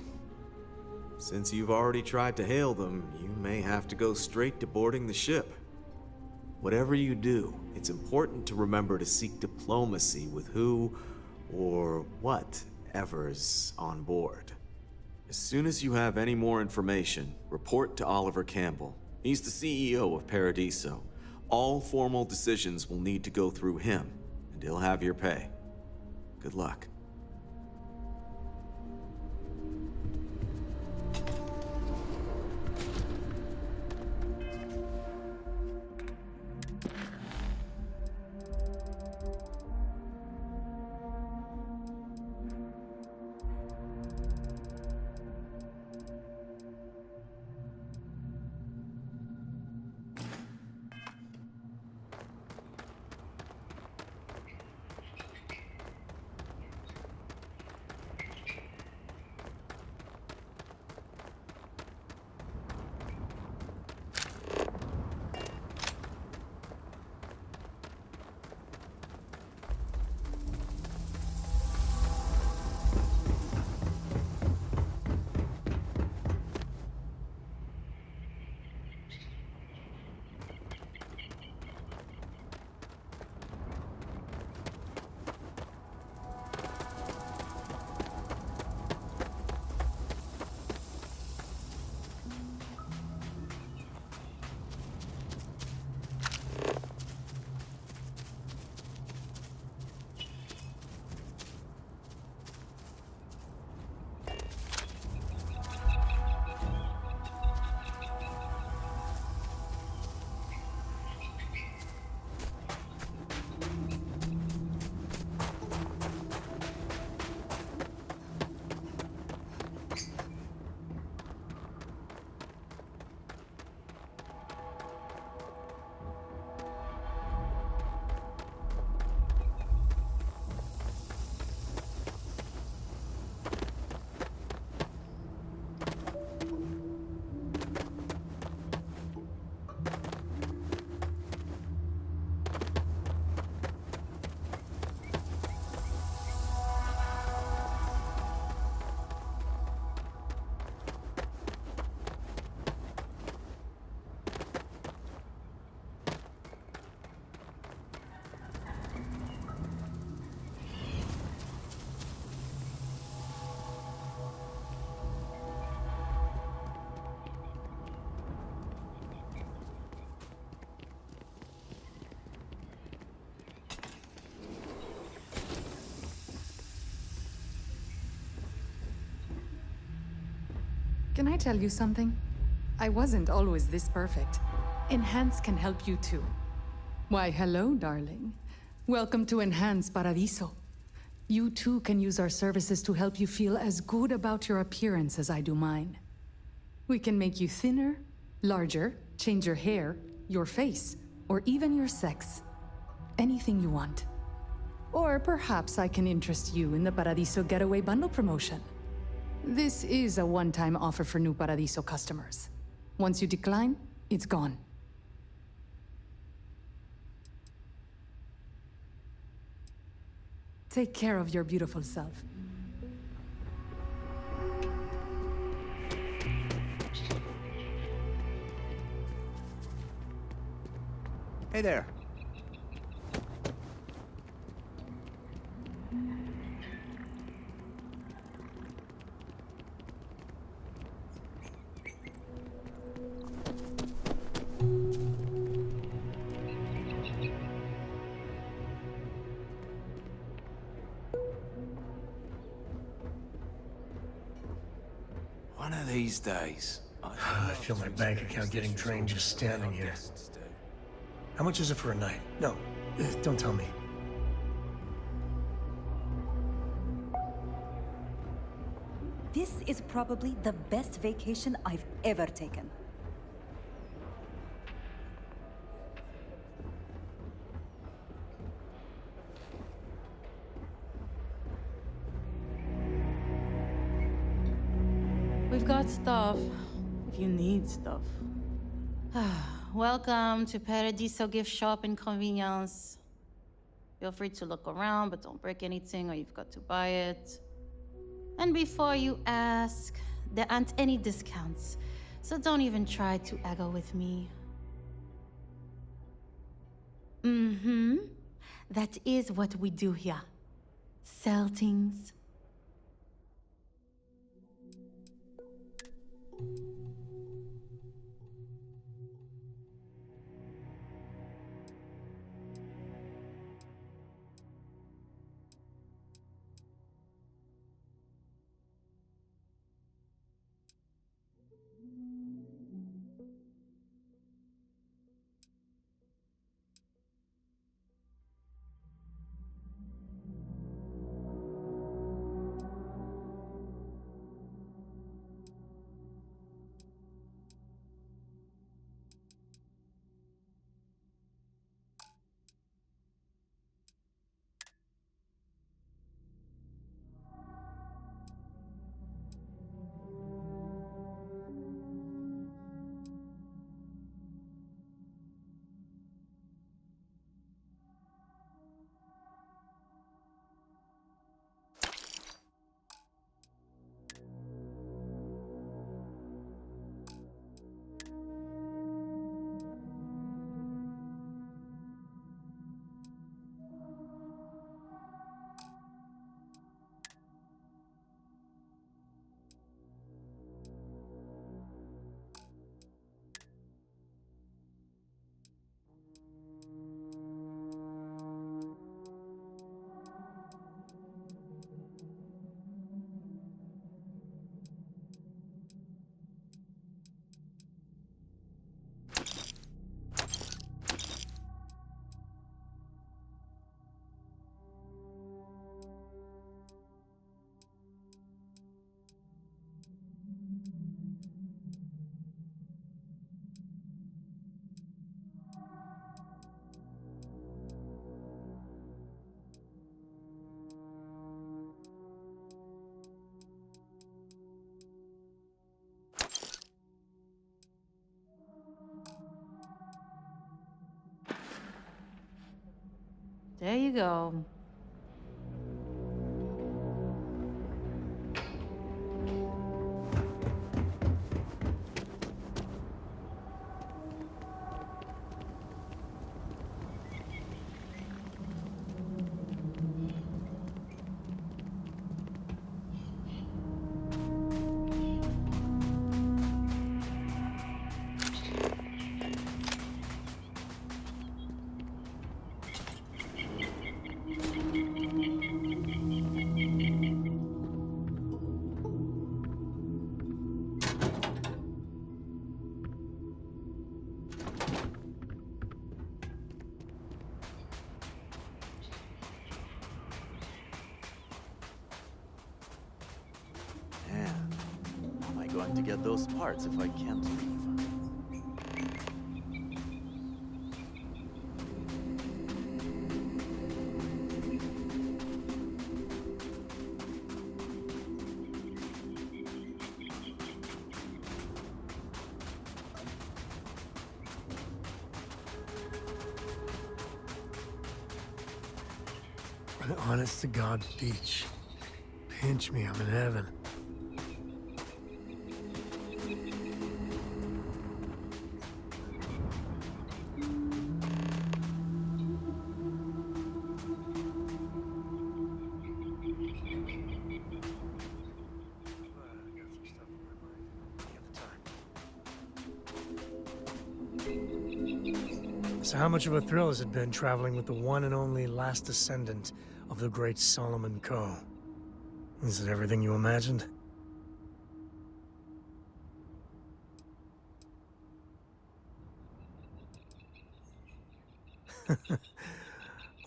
Since you've already tried to hail them, you may have to go straight to boarding the ship. Whatever you do, it's important to remember to seek diplomacy with who or whatever's on board. As soon as you have any more information, report to Oliver Campbell. He's the CEO of Paradiso. All formal decisions will need to go through him, and he'll have your pay. Good luck. Can I tell you something? I wasn't always this perfect. Enhance can help you too. Why, hello, darling. Welcome to Enhance Paradiso. You too can use our services to help you feel as good about your appearance as I do mine. We can make you thinner, larger, change your hair, your face, or even your sex. Anything you want. Or perhaps I can interest you in the Paradiso Getaway Bundle promotion. This is a one-time offer for new Paradiso customers. Once you decline, it's gone. Take care of your beautiful self. Hey there. One of these days. I feel my bank account getting drained just standing here. How much is it for a night? No, don't tell me. This is probably the best vacation I've ever taken. We've got stuff, if you need stuff. Welcome to Paradiso Gift Shop and Convenience. Feel free to look around, but don't break anything or you've got to buy it. And before you ask, there aren't any discounts, so don't even try to haggle with me. That is what we do here. Sell things. There you go. going to get those parts if I can't leave? An honest-to-God beach. Pinch me, I'm in heaven. So how much of a thrill has it been traveling with the one and only last descendant of the great Solomon Coe? Is it everything you imagined?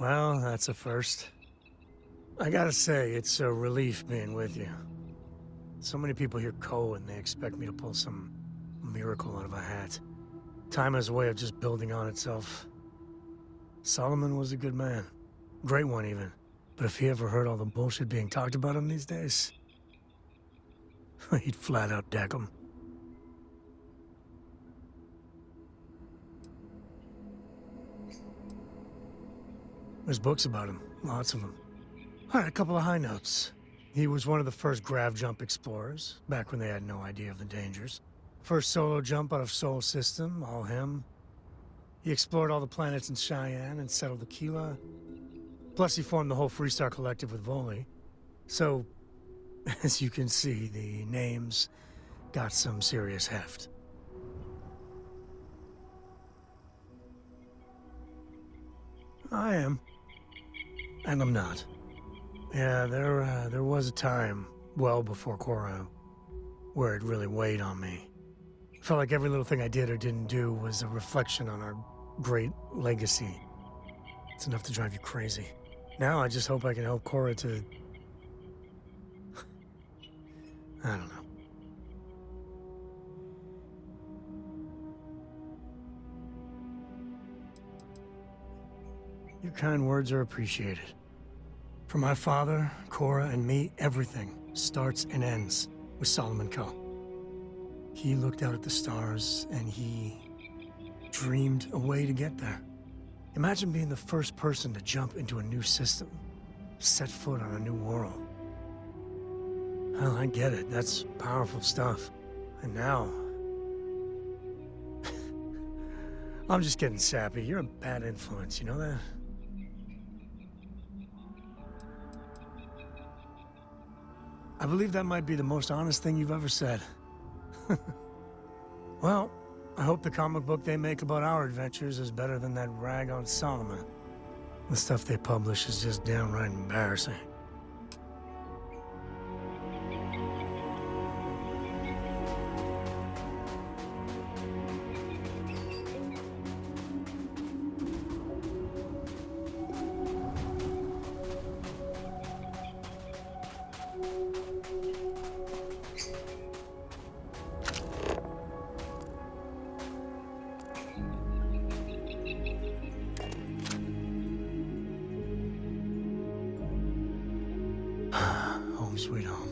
Well, that's a first. I gotta say, it's a relief being with you. So many people hear Coe and they expect me to pull some miracle out of a hat. Time has a way of just building on itself. Solomon was a good man. Great one, even. But if he ever heard all the bullshit being talked about him these days, he'd flat out deck him. There's books about him, lots of them. All right, a couple of high notes. He was one of the first grav jump explorers, back when they had no idea of the dangers. First solo jump out of Sol System, all him. He explored all the planets in Cheyenne and settled Aquila. Plus, he formed the whole Freestar Collective with Voli. So, as you can see, the names got some serious heft. I am. And I'm not. Yeah, there was a time, well before Cora, where it really weighed on me. Felt like every little thing I did or didn't do was a reflection on our great legacy. It's enough to drive you crazy. Now I just hope I can help Cora to... I don't know. Your kind words are appreciated. For my father, Cora, and me, everything starts and ends with Solomon Coe. He looked out at the stars, and he dreamed a way to get there. Imagine being the first person to jump into a new system, set foot on a new world. Well, I get it. That's powerful stuff. And now... I'm just getting sappy. You're a bad influence, you know that? I believe that might be the most honest thing you've ever said. Well, I hope the comic book they make about our adventures is better than that rag on Solomon. The stuff they publish is just downright embarrassing. Home sweet home.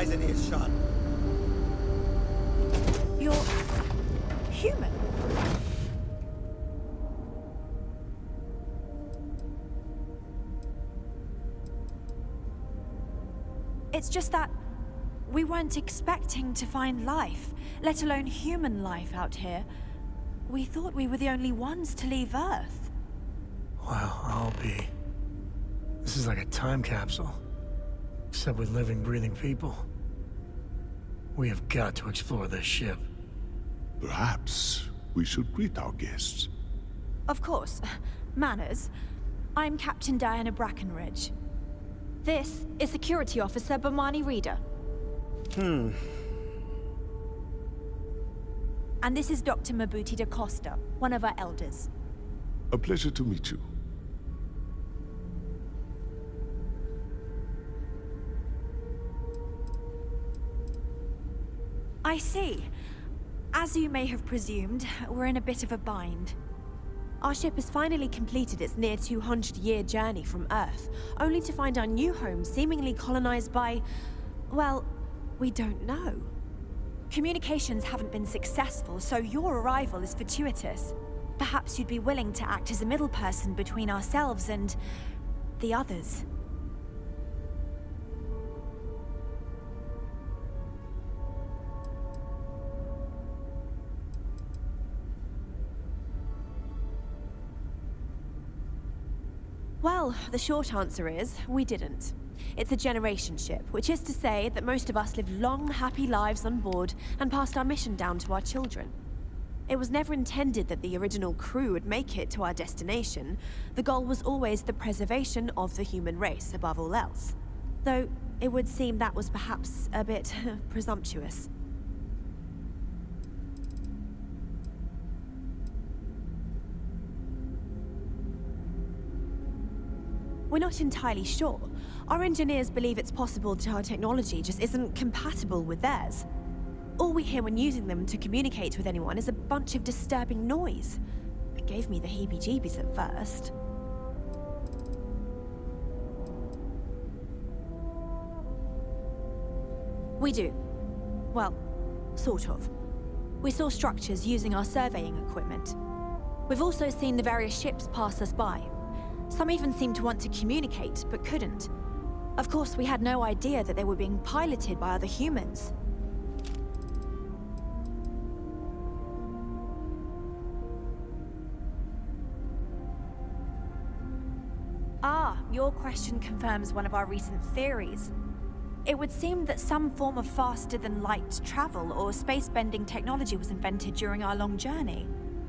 eyes in earshot. You're human. It's just that we weren't expecting to find life, let alone human life out here. We thought we were the only ones to leave Earth. Well, I'll be. This is like a time capsule. Except with living, breathing people. We have got to explore this ship. Perhaps we should greet our guests. Of course. Manners. I'm Captain Diana Brackenridge. This is Security Officer Bomani Reader. And this is Dr. Mabuti da Costa, one of our elders. A pleasure to meet you. I see. As you may have presumed, we're in a bit of a bind. Our ship has finally completed its near 200-year journey from Earth, only to find our new home seemingly colonized by... well, we don't know. Communications haven't been successful, so your arrival is fortuitous. Perhaps you'd be willing to act as a middle person between ourselves and... the others. Well, the short answer is, we didn't. It's a generation ship, which is to say that most of us lived long, happy lives on board and passed our mission down to our children. It was never intended that the original crew would make it to our destination. The goal was always the preservation of the human race, above all else. Though, it would seem that was perhaps a bit presumptuous. We're not entirely sure. Our engineers believe it's possible that our technology just isn't compatible with theirs. All we hear when using them to communicate with anyone is a bunch of disturbing noise. It gave me the heebie-jeebies at first. We do. Well, sort of. We saw structures using our surveying equipment. We've also seen the various ships pass us by. Some even seemed to want to communicate, but couldn't. Of course, we had no idea that they were being piloted by other humans. Ah, your question confirms one of our recent theories. It would seem that some form of faster-than-light travel or space-bending technology was invented during our long journey.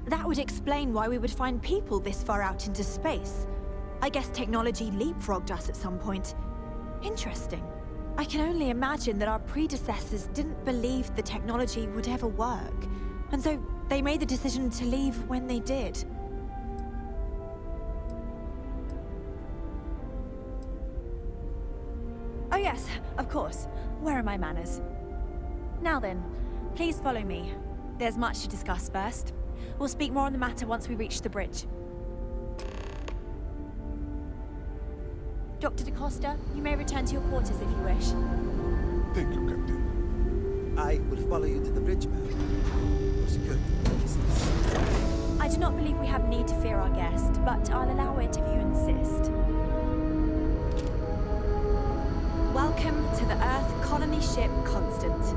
That would explain why we would find people this far out into space. I guess technology leapfrogged us at some point. Interesting. I can only imagine that our predecessors didn't believe the technology would ever work, and so they made the decision to leave when they did. Oh yes, of course. Where are my manners? Now then, please follow me. There's much to discuss first. We'll speak more on the matter once we reach the bridge. Dr. da Costa, you may return to your quarters if you wish. Thank you, Captain. I will follow you to the bridge, ma'am. For security purposes. I do not believe we have need to fear our guest, but I'll allow it if you insist. Welcome to the Earth colony ship Constant.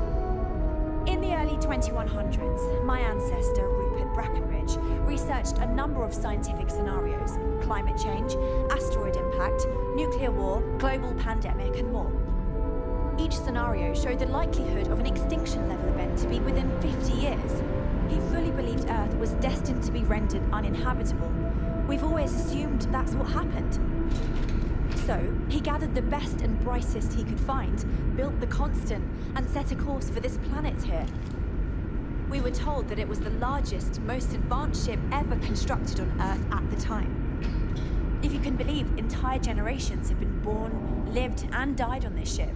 In the early 2100s, my ancestor, Rupert Brackenridge, researched a number of scientific scenarios: climate change, asteroid impact, nuclear war, global pandemic, and more. Each scenario showed the likelihood of an extinction-level event to be within 50 years. He fully believed Earth was destined to be rendered uninhabitable. We've always assumed that's what happened. So, he gathered the best and brightest he could find, built the Constant, and set a course for this planet here. We were told that it was the largest, most advanced ship ever constructed on Earth at the time. If you can believe, entire generations have been born, lived, and died on this ship.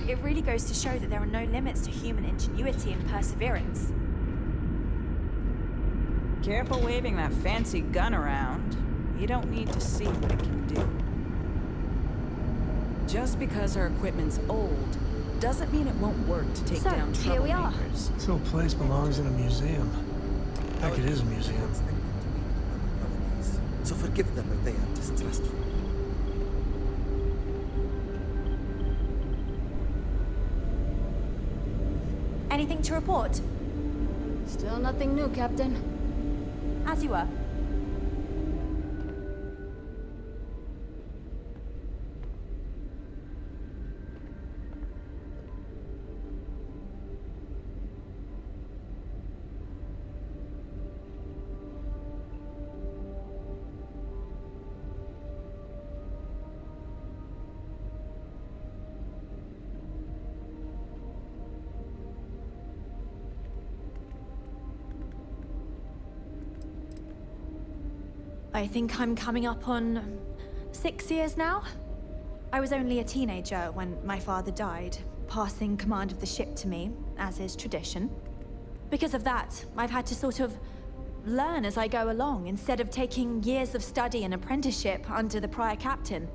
It really goes to show that there are no limits to human ingenuity and perseverance. Careful waving that fancy gun around. You don't need to see what it can do. Just because our equipment's old doesn't mean it won't work to take So, down here we are. troublemakers. This whole place belongs in a museum. Heck, it is a museum. So forgive them if they are distrustful. Anything to report? Still nothing new, Captain. As you were. I think I'm coming up on 6 years now. I was only a teenager when my father died, passing command of the ship to me, as is tradition. Because of that, I've had to sort of learn as I go along, instead of taking years of study and apprenticeship under the prior captain.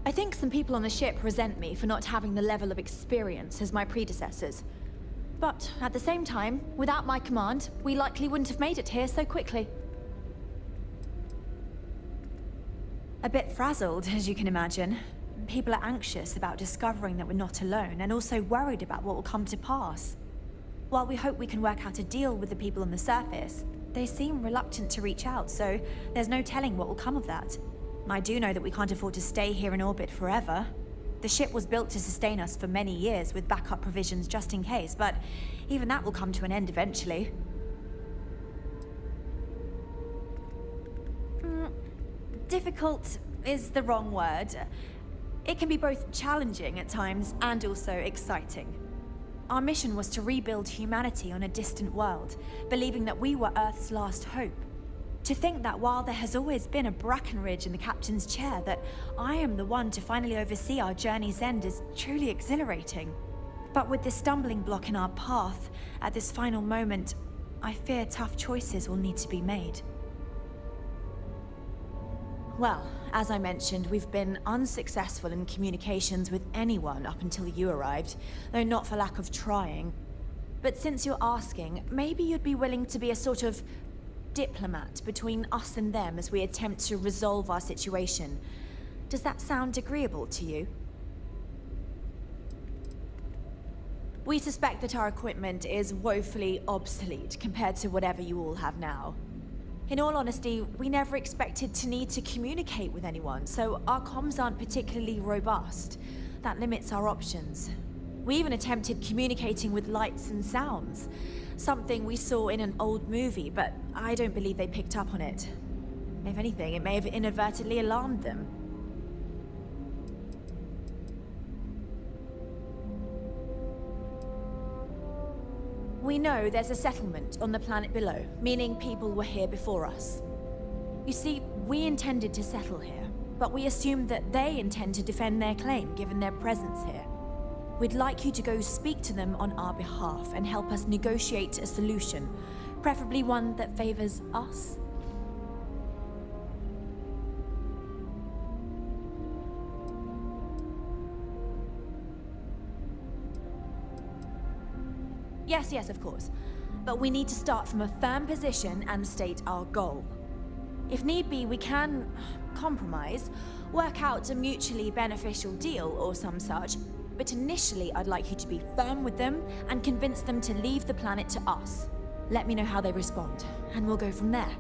I think some people on the ship resent me for not having the level of experience as my predecessors. But at the same time, without my command, we likely wouldn't have made it here so quickly. A bit frazzled, as you can imagine. People are anxious about discovering that we're not alone, and also worried about what will come to pass. While we hope we can work out a deal with the people on the surface, they seem reluctant to reach out, so there's no telling what will come of that. I do know that we can't afford to stay here in orbit forever. The ship was built to sustain us for many years with backup provisions just in case, but even that will come to an end eventually. Difficult is the wrong word. It can be both challenging at times and also exciting. Our mission was to rebuild humanity on a distant world, believing that we were Earth's last hope. To think that while there has always been a Brackenridge in the captain's chair, that I am the one to finally oversee our journey's end is truly exhilarating. But with this stumbling block in our path, at this final moment, I fear tough choices will need to be made. Well, as I mentioned, we've been unsuccessful in communications with anyone up until you arrived, though not for lack of trying. But since you're asking, maybe you'd be willing to be a sort of diplomat between us and them as we attempt to resolve our situation. Does that sound agreeable to you? We suspect that our equipment is woefully obsolete compared to whatever you all have now. In all honesty, we never expected to need to communicate with anyone, so our comms aren't particularly robust. That limits our options. We even attempted communicating with lights and sounds, something we saw in an old movie, but I don't believe they picked up on it. If anything, it may have inadvertently alarmed them. We know there's a settlement on the planet below, meaning people were here before us. You see, we intended to settle here, but we assumed that they intend to defend their claim given their presence here. We'd like you to go speak to them on our behalf and help us negotiate a solution, preferably one that favors us. Yes, of course. But we need to start from a firm position and state our goal. If need be, we can compromise, work out a mutually beneficial deal or some such, but initially I'd like you to be firm with them and convince them to leave the planet to us. Let me know how they respond, and we'll go from there.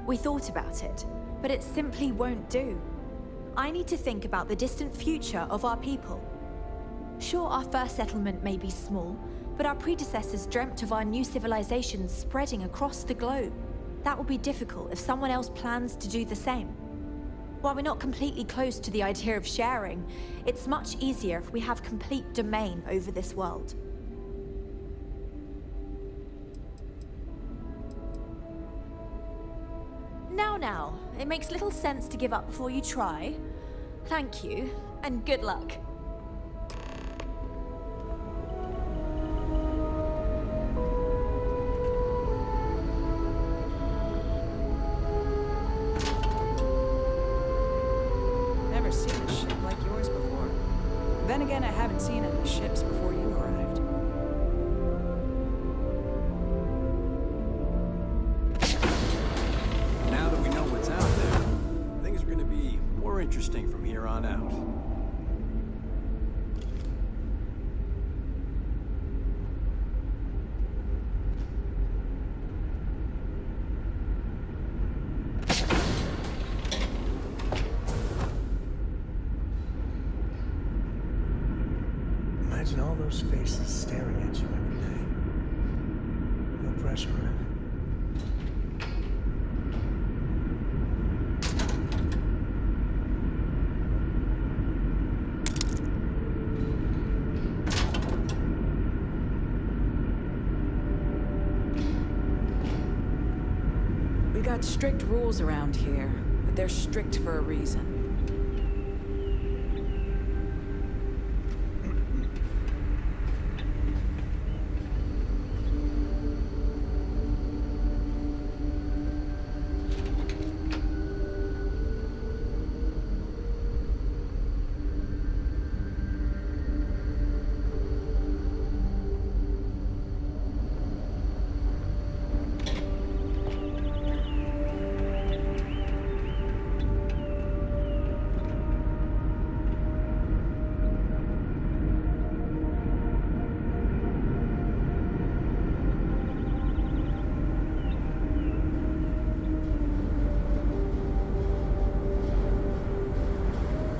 We thought about it, but it simply won't do. I need to think about the distant future of our people. Sure, our first settlement may be small, but our predecessors dreamt of our new civilization spreading across the globe. That will be difficult if someone else plans to do the same. While we're not completely close to the idea of sharing, it's much easier if we have complete domain over this world. Now, it makes little sense to give up before you try. Thank you, and good luck. the ships before you arrived. Now that we know what's out there, things are gonna be more interesting from here on out. Imagine all those faces staring at you every day. No pressure, right? We got strict rules around here, but they're strict for a reason.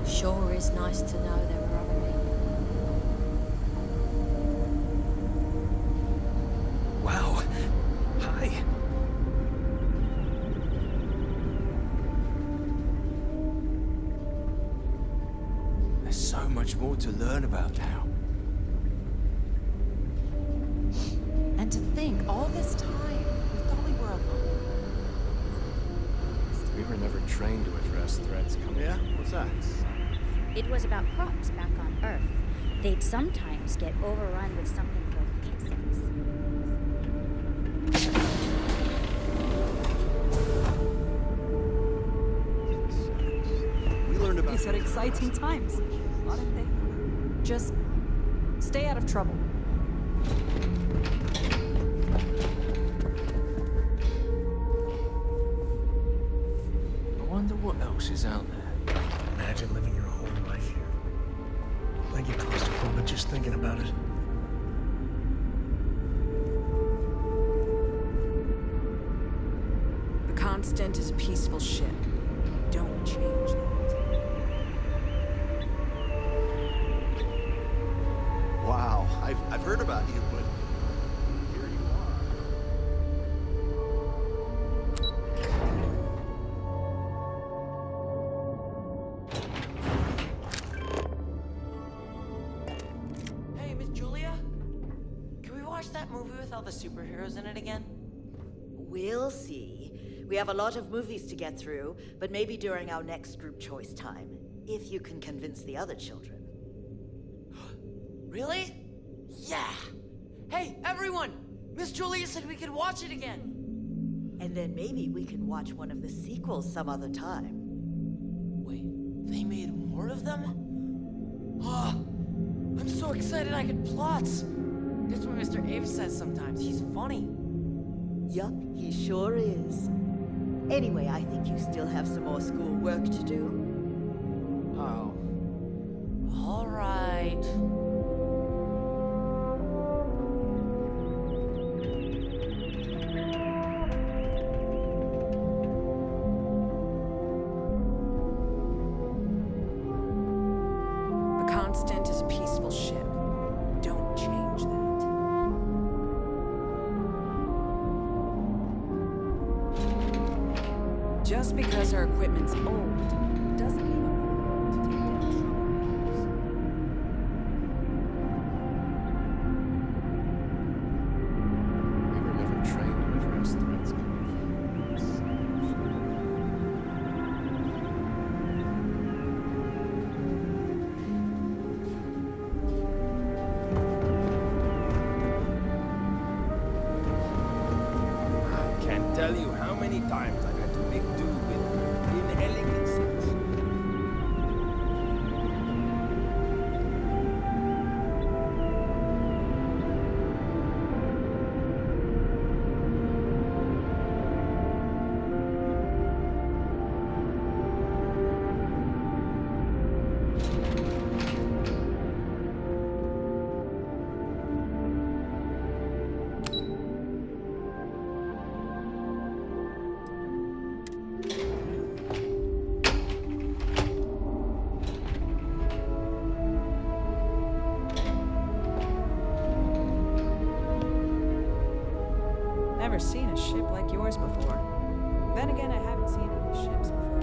Sure is nice to know there were other people. Wow. Hi. There's so much more to learn about now. And to think, all this time, we thought we were alone. We were never trained to address threats coming. Yeah? What's that? It was about crops back on Earth. They'd sometimes get overrun with something called insects. We learned about These are exciting times. Aren't they? Just stay out of trouble. I wonder what else is out there. Imagine living your whole life here. I get claustrophobic just thinking about it. The Constant is a peaceful ship. Don't change that. Wow, I've heard about you, but here you are. Hey, Miss Julia? Can we watch that movie with all the superheroes in it again? We'll see. We have a lot of movies to get through, but maybe during our next group choice time, if you can convince the other children. Really? Yeah! Hey, everyone! Miss Julia said we could watch it again! And then maybe we can watch one of the sequels some other time. Wait, they made more of them? Oh, I'm so excited I can plot! That's what Mr. Abe says sometimes. He's funny. Yup, he sure is. Anyway, I think you still have some more school work to do. Oh. All right. The Constant is a peaceful ship. Don't change that. Just because our equipment's old doesn't mean it won't work to take down troublemakers. We were never trained to address threats coming I can't tell you how many times I've had to make do with inelegant things. never seen a ship like yours before. Then again, I haven't seen any ships before.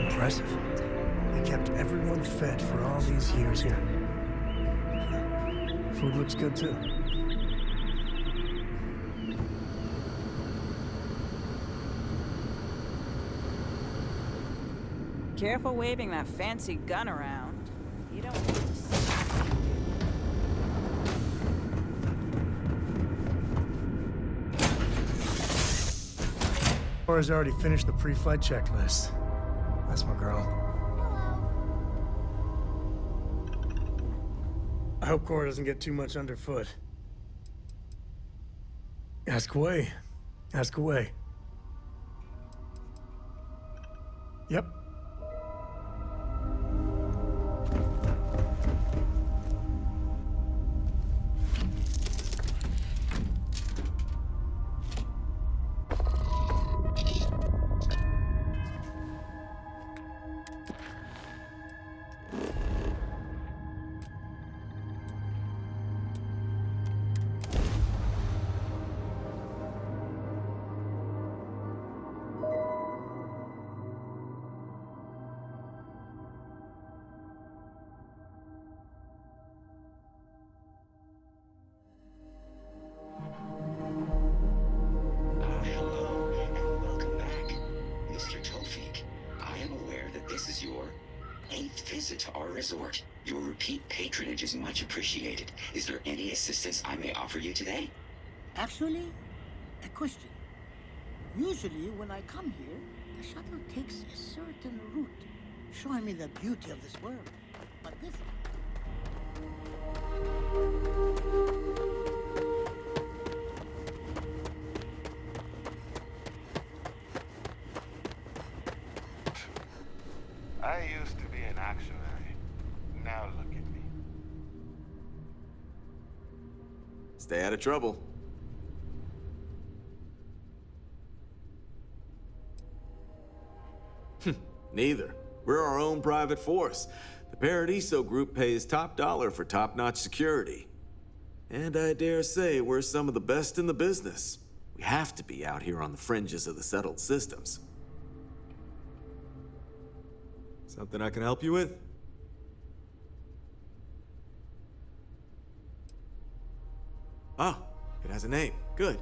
Impressive. They kept everyone fed for all these years here. Food looks good too. Careful waving that fancy gun around. You don't want to see. Cora's already finished the pre-flight checklist. That's my girl. I hope Cora doesn't get too much underfoot. Ask away. Ask away. Yep. Resort. Your repeat patronage is much appreciated. Is there any assistance I may offer you today? Actually, a question. Usually when I come here, the shuttle takes a certain route, showing me the beauty of this world. But this... I used to be an actuary. Now look at me. Stay out of trouble. Neither. We're our own private force. The Paradiso Group pays top dollar for top-notch security. And I dare say we're some of the best in the business. We have to be out here on the fringes of the settled systems. Something I can help you with? Ah, it has a name. Good.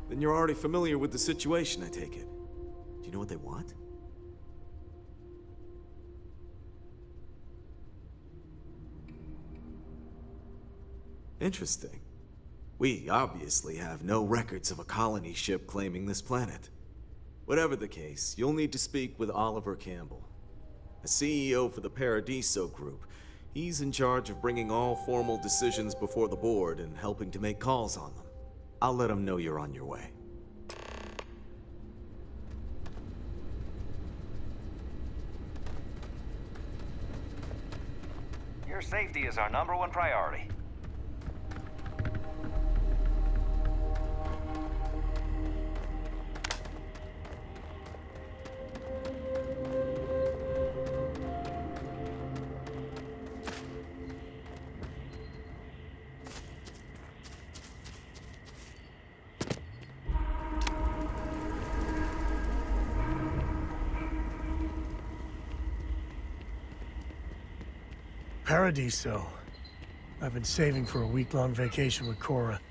Then you're already familiar with the situation, I take it. Do you know what they want? Interesting. We obviously have no records of a colony ship claiming this planet. Whatever the case, you'll need to speak with Oliver Campbell, a CEO for the Paradiso Group. He's in charge of bringing all formal decisions before the board and helping to make calls on them. I'll let him know you're on your way. Your safety is our #1 priority. Paradiso. I've been saving for a week-long vacation with Cora.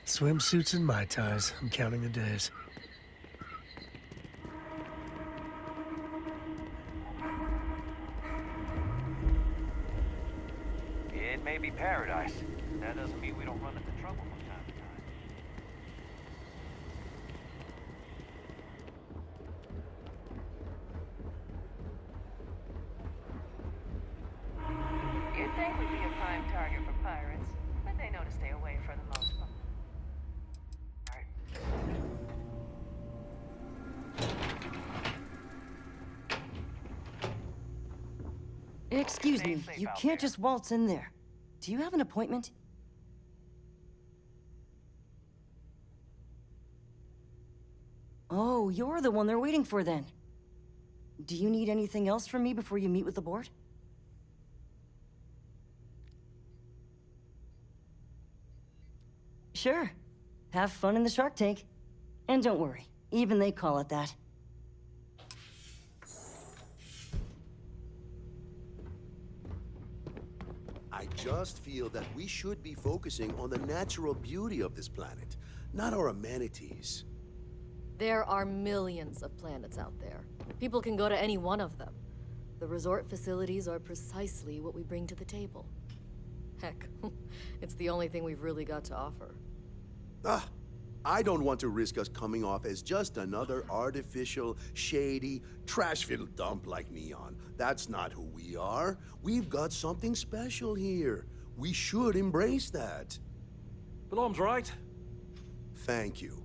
Swimsuits and Mai Tais. I'm counting the days. It may be paradise. That doesn't mean we don't run into trouble from time to time. You'd think we'd be a prime target for pirates, but they know to stay away for the most part. Excuse me, you can't just waltz in there. Do you have an appointment? Oh, you're the one they're waiting for then. Do you need anything else from me before you meet with the board? Sure. Have fun in the shark tank. And don't worry, even they call it that. I just feel that we should be focusing on the natural beauty of this planet, not our amenities. There are millions of planets out there. People can go to any one of them. The resort facilities are precisely what we bring to the table. Heck, it's the only thing we've really got to offer. I don't want to risk us coming off as just another artificial, shady, trash-filled dump like Neon. That's not who we are. We've got something special here. We should embrace that. Blom's right. Thank you.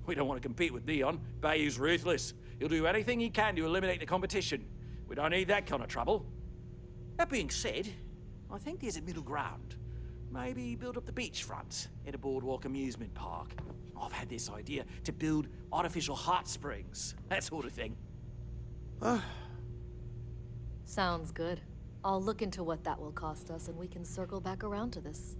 We don't want to compete with Neon. Bayou's ruthless. He'll do anything he can to eliminate the competition. We don't need that kind of trouble. That being said, I think there's a middle ground. Maybe build up the beachfront in a boardwalk amusement park. I've had this idea to build artificial hot springs, that sort of thing. Sounds good. I'll look into what that will cost us and we can circle back around to this.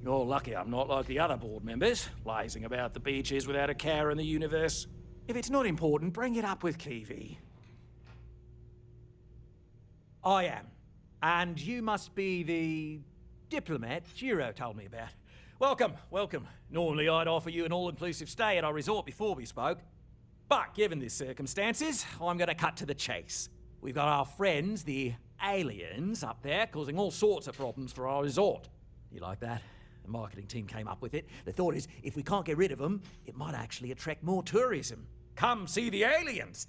You're lucky I'm not like the other board members, lazing about the beaches without a care in the universe. If it's not important, bring it up with Kiwi. I am. And you must be the diplomat Jiro told me about. Welcome, welcome. Normally I'd offer you an all-inclusive stay at our resort before we spoke. But given the circumstances, I'm gonna cut to the chase. We've got our friends, the aliens, up there, causing all sorts of problems for our resort. You like that? The marketing team came up with it. The thought is, if we can't get rid of them, it might actually attract more tourism. Come see the aliens!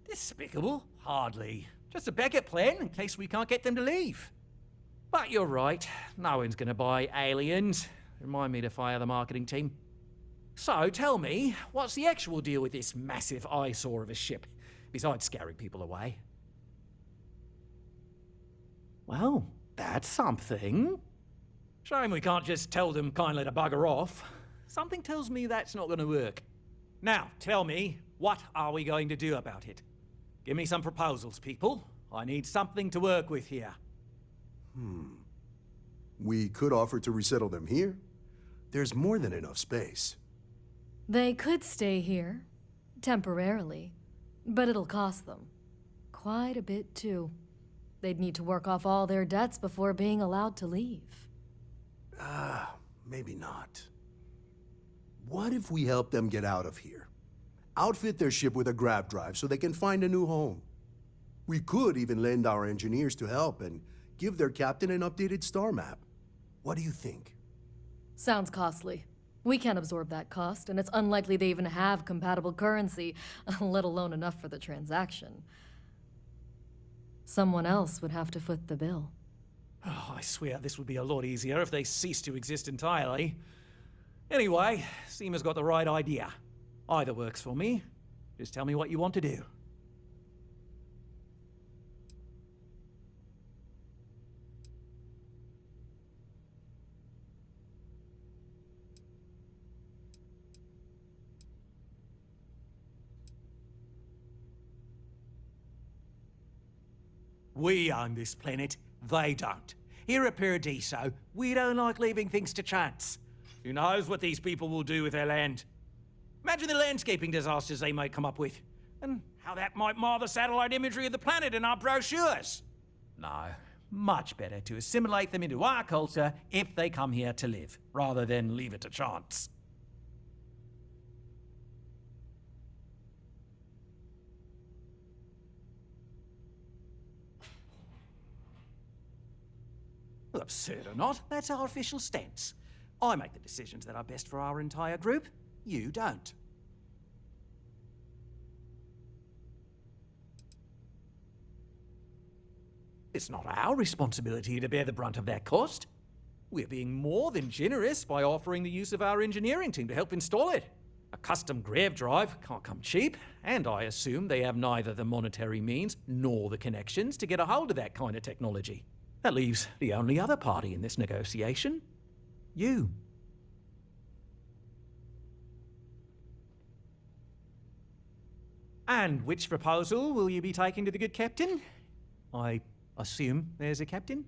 Despicable? Hardly. Just a backup plan in case we can't get them to leave. But you're right. No one's gonna buy aliens. Remind me to fire the marketing team. So, tell me, what's the actual deal with this massive eyesore of a ship, besides scaring people away? Well, that's something. Shame we can't just tell them kindly to bugger off. Something tells me that's not gonna work. Now, tell me, what are we going to do about it? Give me some proposals, people. I need something to work with here. We could offer to resettle them here. There's more than enough space. They could stay here, temporarily, but it'll cost them. Quite a bit, too. They'd need to work off all their debts before being allowed to leave. Maybe not. What if we help them get out of here? Outfit their ship with a grav drive so they can find a new home. We could even lend our engineers to help and give their captain an updated star map. What do you think? Sounds costly. We can't absorb that cost, and it's unlikely they even have compatible currency, let alone enough for the transaction. Someone else would have to foot the bill. Oh, I swear this would be a lot easier if they ceased to exist entirely. Anyway, Seema's got the right idea. Either works for me. Just tell me what you want to do. We own this planet, they don't. Here at Paradiso, we don't like leaving things to chance. Who knows what these people will do with their land? Imagine the landscaping disasters they might come up with, and how that might mar the satellite imagery of the planet in our brochures. No, much better to assimilate them into our culture if they come here to live, rather than leave it to chance. Well, absurd or not, that's our official stance. I make the decisions that are best for our entire group. You don't. It's not our responsibility to bear the brunt of that cost. We're being more than generous by offering the use of our engineering team to help install it. A custom grave drive can't come cheap, and I assume they have neither the monetary means nor the connections to get a hold of that kind of technology. That leaves the only other party in this negotiation. You. And which proposal will you be taking to the good captain? I assume there's a captain?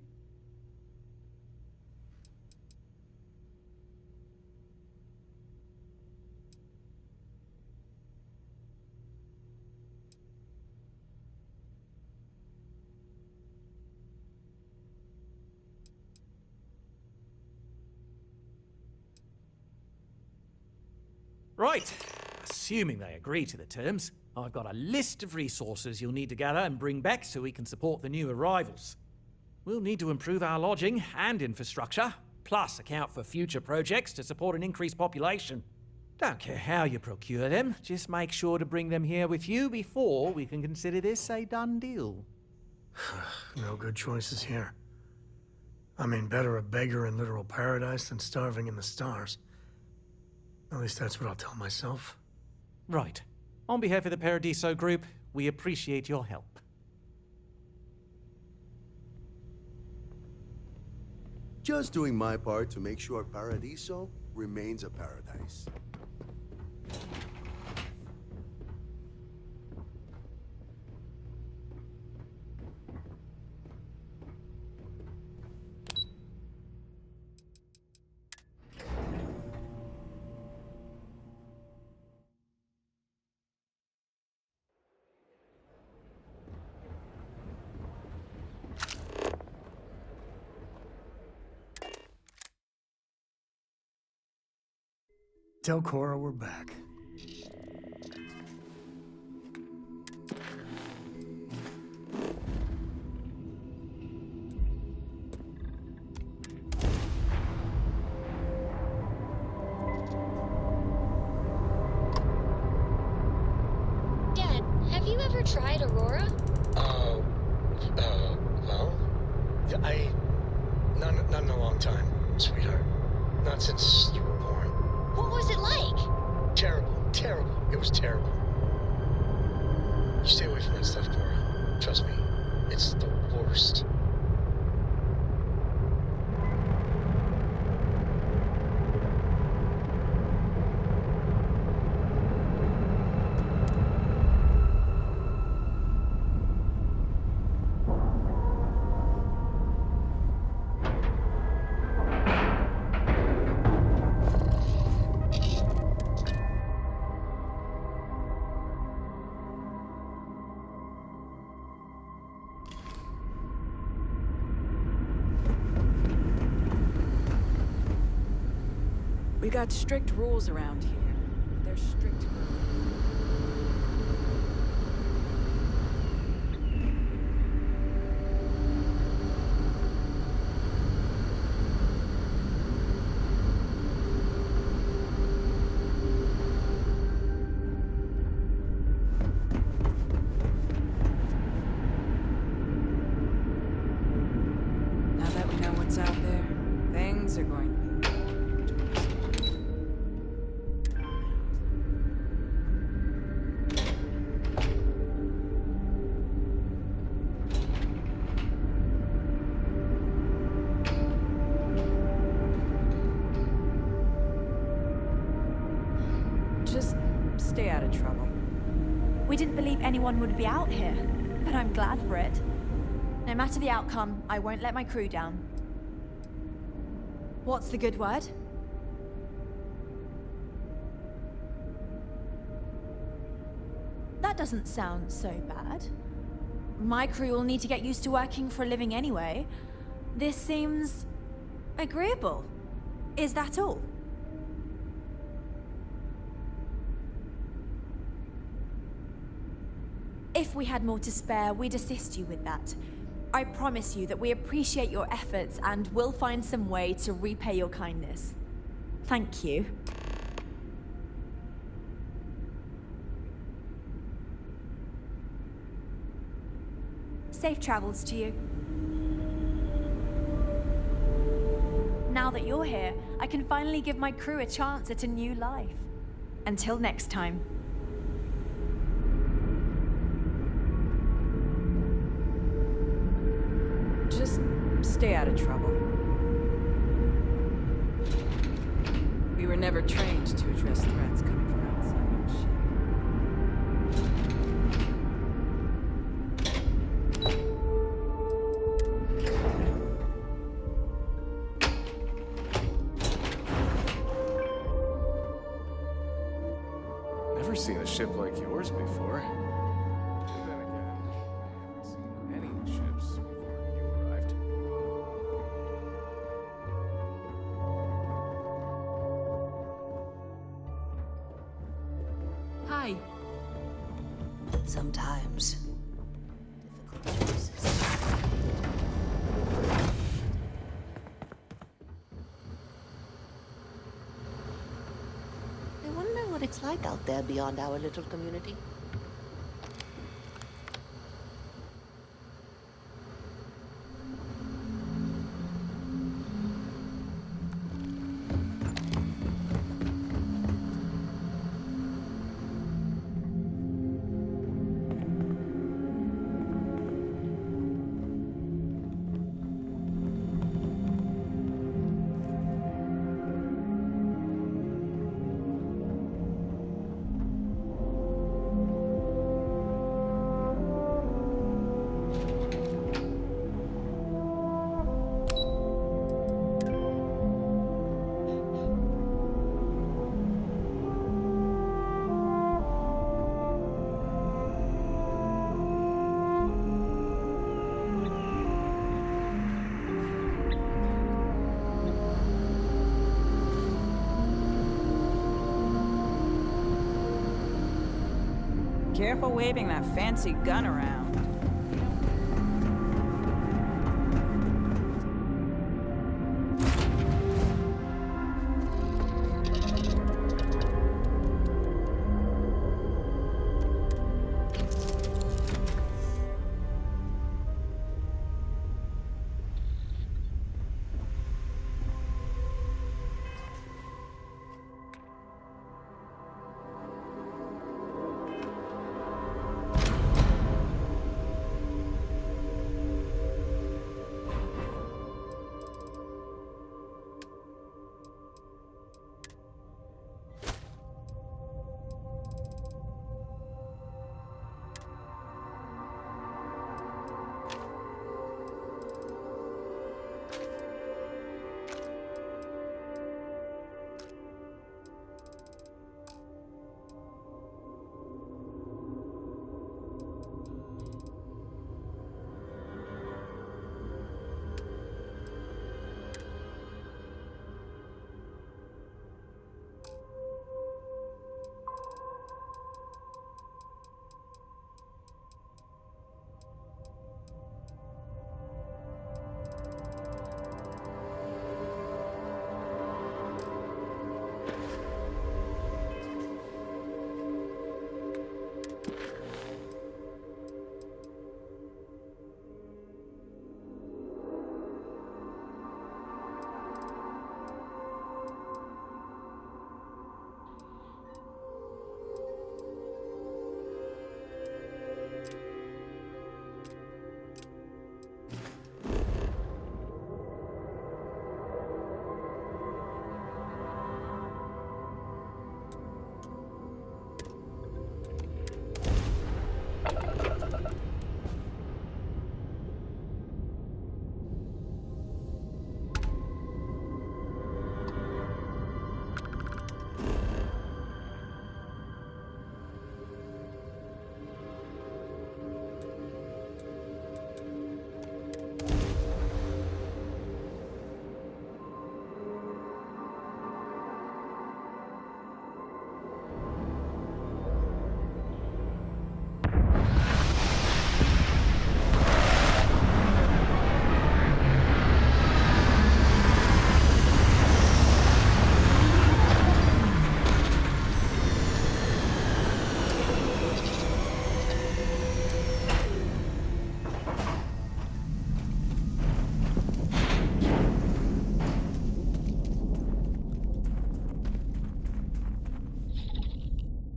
Right. Assuming they agree to the terms, I've got a list of resources you'll need to gather and bring back so we can support the new arrivals. We'll need to improve our lodging and infrastructure, plus account for future projects to support an increased population. Don't care how you procure them, just make sure to bring them here with you before we can consider this a done deal. No good choices here. I mean, better a beggar in literal paradise than starving in the stars. At least that's what I'll tell myself. Right. On behalf of the Paradiso Group, we appreciate your help. Just doing my part to make sure Paradiso remains a paradise. Tell Cora we're back. Dad, have you ever tried Aurora? Well? Yeah, not in a long time, sweetheart. Not since you were born. What was it like? Terrible. It was terrible. You stay away from that stuff, Cora. Trust me, it's the worst. We got strict rules around here. They're strict. Now that we know what's out there, things are going to be. Just stay out of trouble. We didn't believe anyone would be out here, but I'm glad for it. No matter the outcome, I won't let my crew down. What's the good word? That doesn't sound so bad. My crew will need to get used to working for a living anyway. This seems agreeable. Is that all? If we had more to spare, we'd assist you with that. I promise you that we appreciate your efforts and will find some way to repay your kindness. Thank you. Safe travels to you. Now that you're here, I can finally give my crew a chance at a new life. Until next time. Just stay out of trouble. We were never trained to address threats coming from outside our ship. Never seen a ship like yours before. And then again, I haven't seen any ships before you arrived. Hi. Sometimes. Difficult choices. I wonder what it's like out there beyond our little community. Careful waving that fancy gun around.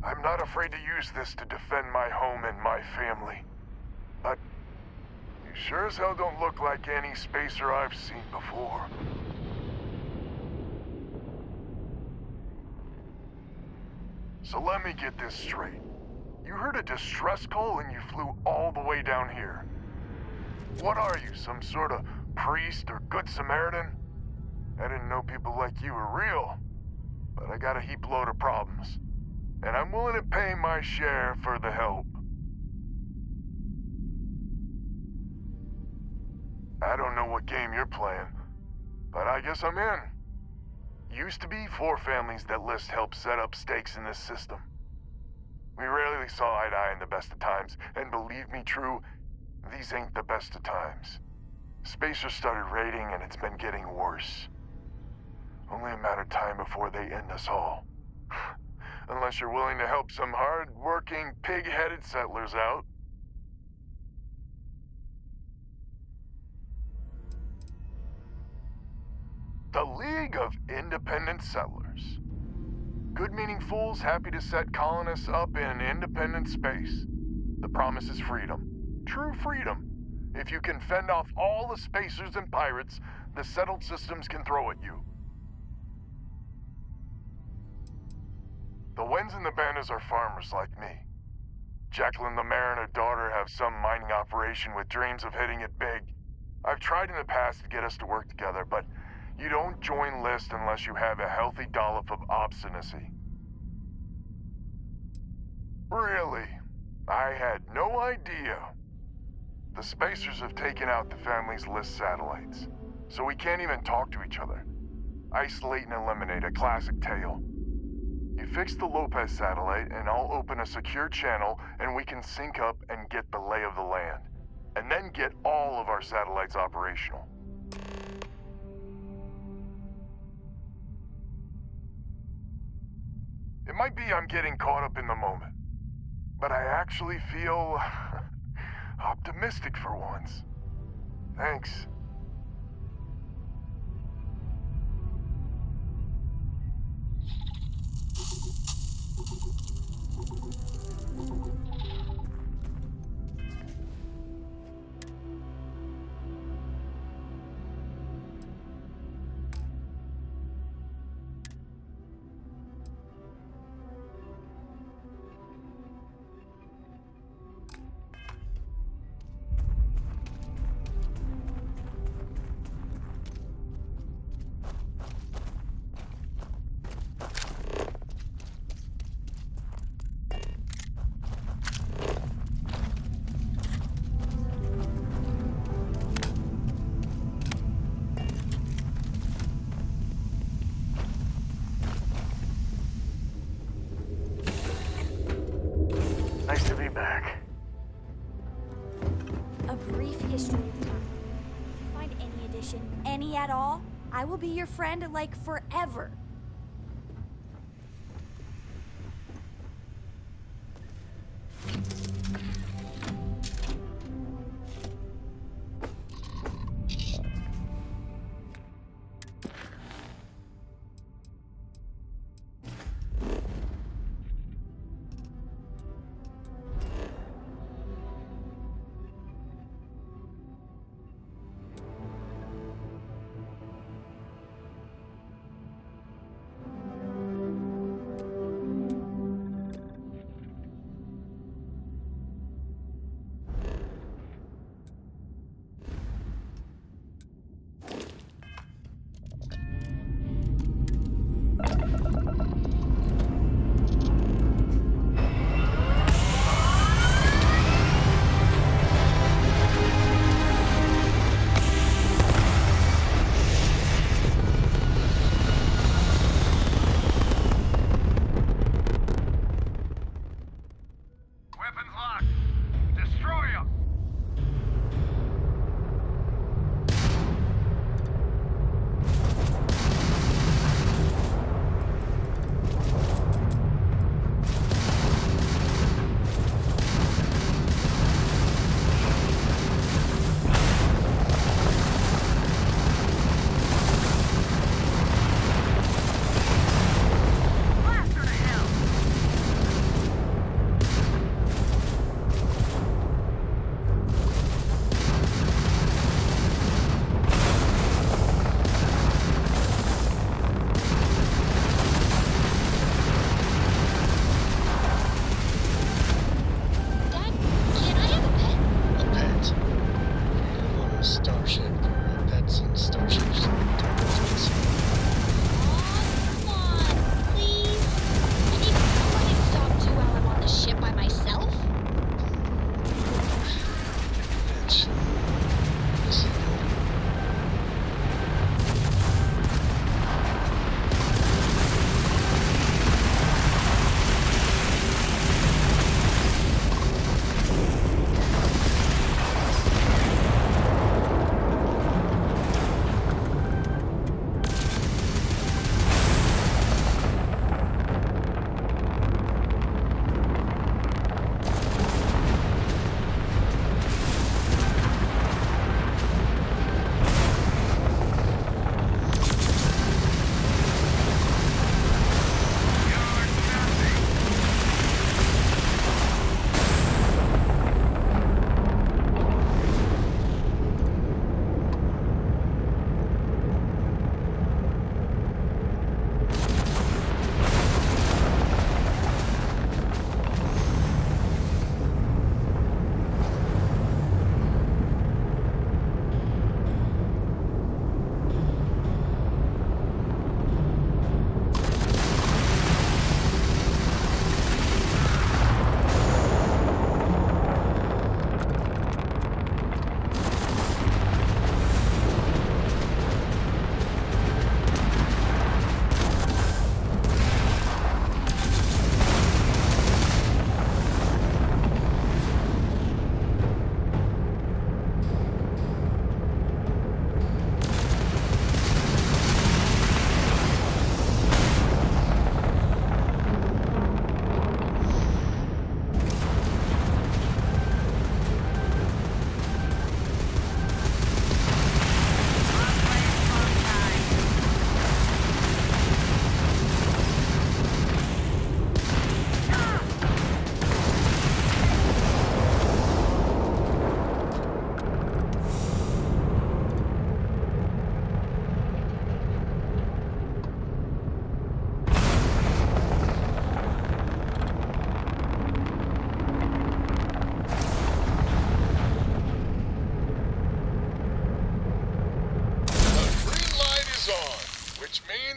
I'm not afraid to use this to defend my home and my family. But you sure as hell don't look like any spacer I've seen before. So let me get this straight. You heard a distress call and you flew all the way down here. What are you, some sort of priest or good Samaritan? I didn't know people like you were real, but I got a heap load of problems. And I'm willing to pay my share for the help. I don't know what game you're playing, but I guess I'm in. Used to be 4 families that List helped set up stakes in this system. We rarely saw eye to eye in the best of times, and believe me true, these ain't the best of times. Spacers started raiding and it's been getting worse. Only a matter of time before they end us all. Unless you're willing to help some hard-working, pig-headed settlers out. The League of Independent Settlers. Good-meaning fools happy to set colonists up in independent space. The promise is freedom. True freedom. If you can fend off all the spacers and pirates the settled systems can throw at you. The Wens and the Bandas are farmers like me. Jacqueline the Mare and her daughter have some mining operation with dreams of hitting it big. I've tried in the past to get us to work together, but you don't join List unless you have a healthy dollop of obstinacy. Really? I had no idea. The Spacers have taken out the family's List satellites, so we can't even talk to each other. Isolate and eliminate, a classic tale. You fix the Lopez satellite, and I'll open a secure channel, and we can sync up and get the lay of the land. And then get all of our satellites operational. It might be I'm getting caught up in the moment, but I actually feel optimistic for once. Thanks. Nice to be back. A brief history of time. If you find any addition, any at all, I will be your friend like forever.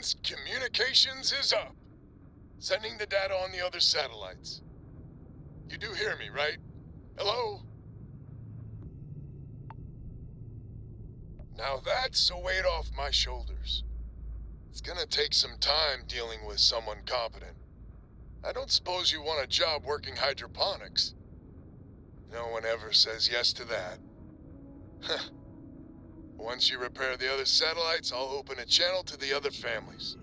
means communications is up. Sending the data on the other satellites. You do hear me, right? Hello? Now that's a weight off my shoulders. It's gonna take some time dealing with someone competent. I don't suppose you want a job working hydroponics. No one ever says yes to that. Once you repair the other satellites, I'll open a channel to the other families.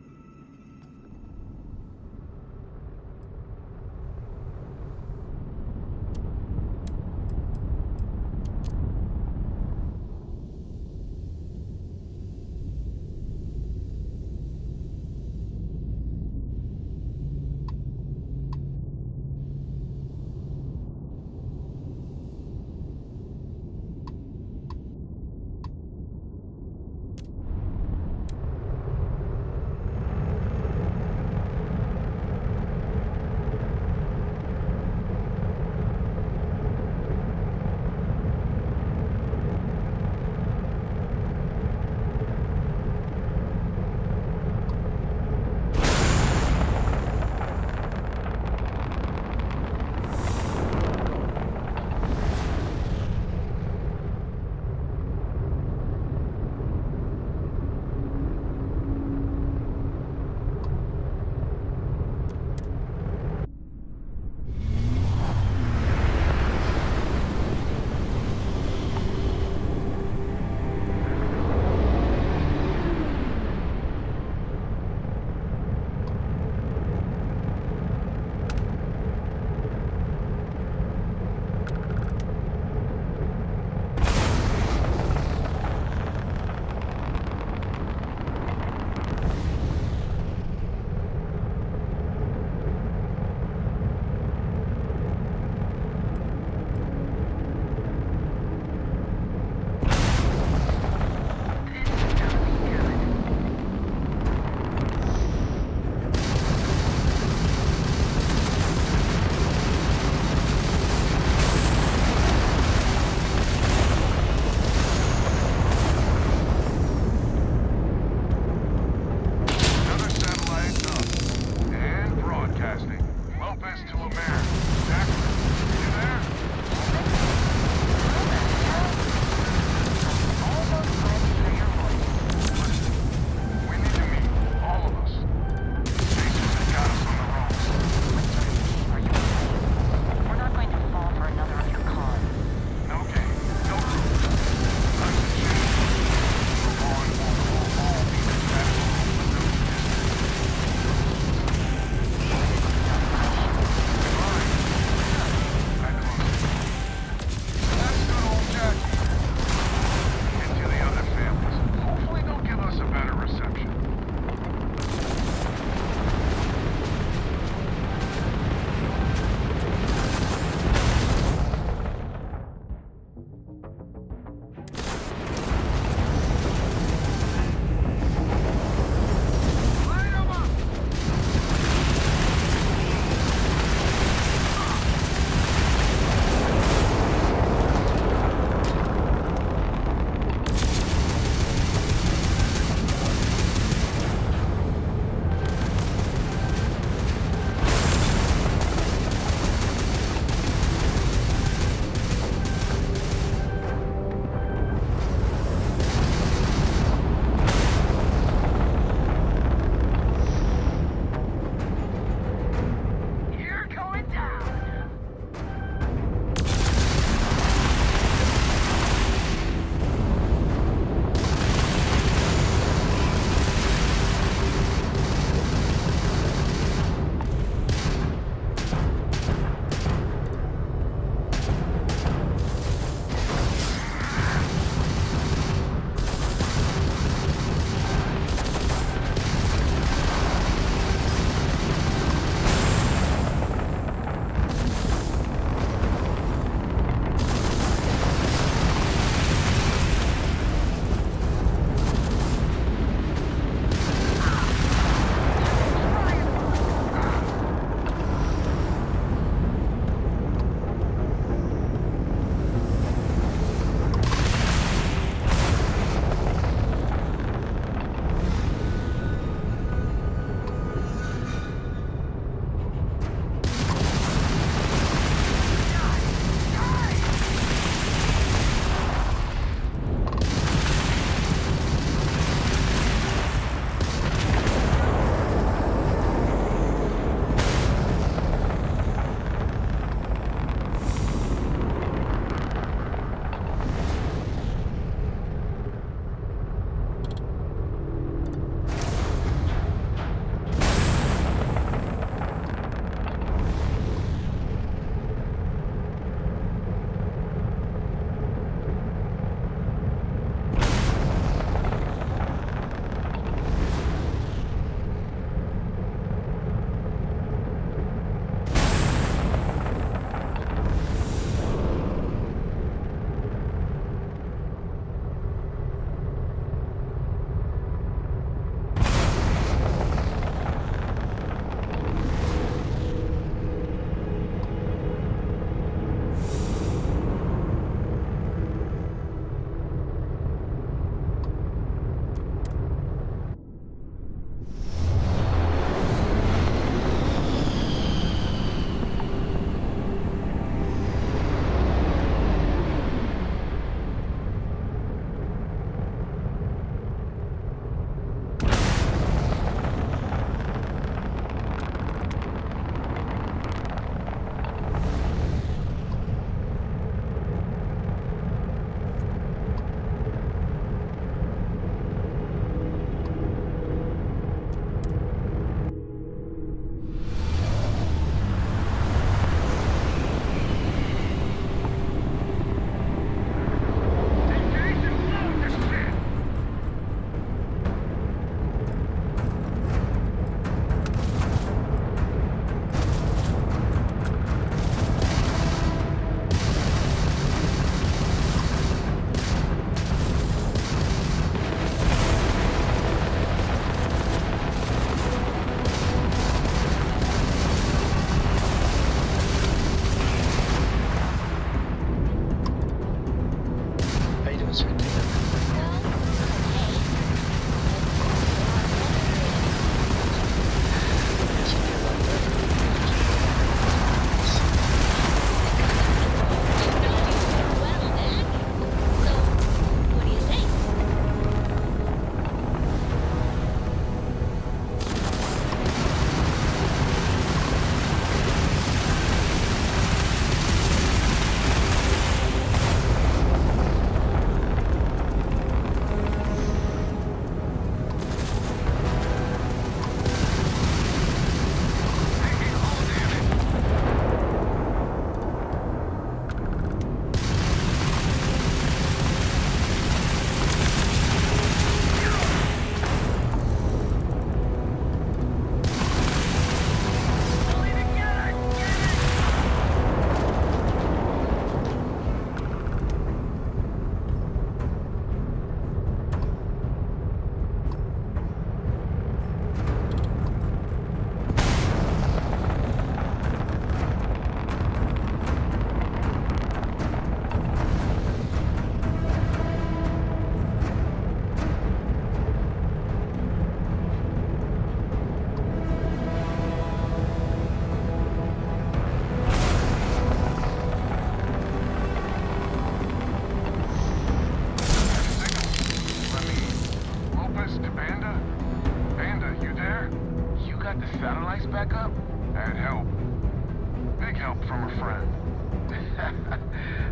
from a friend.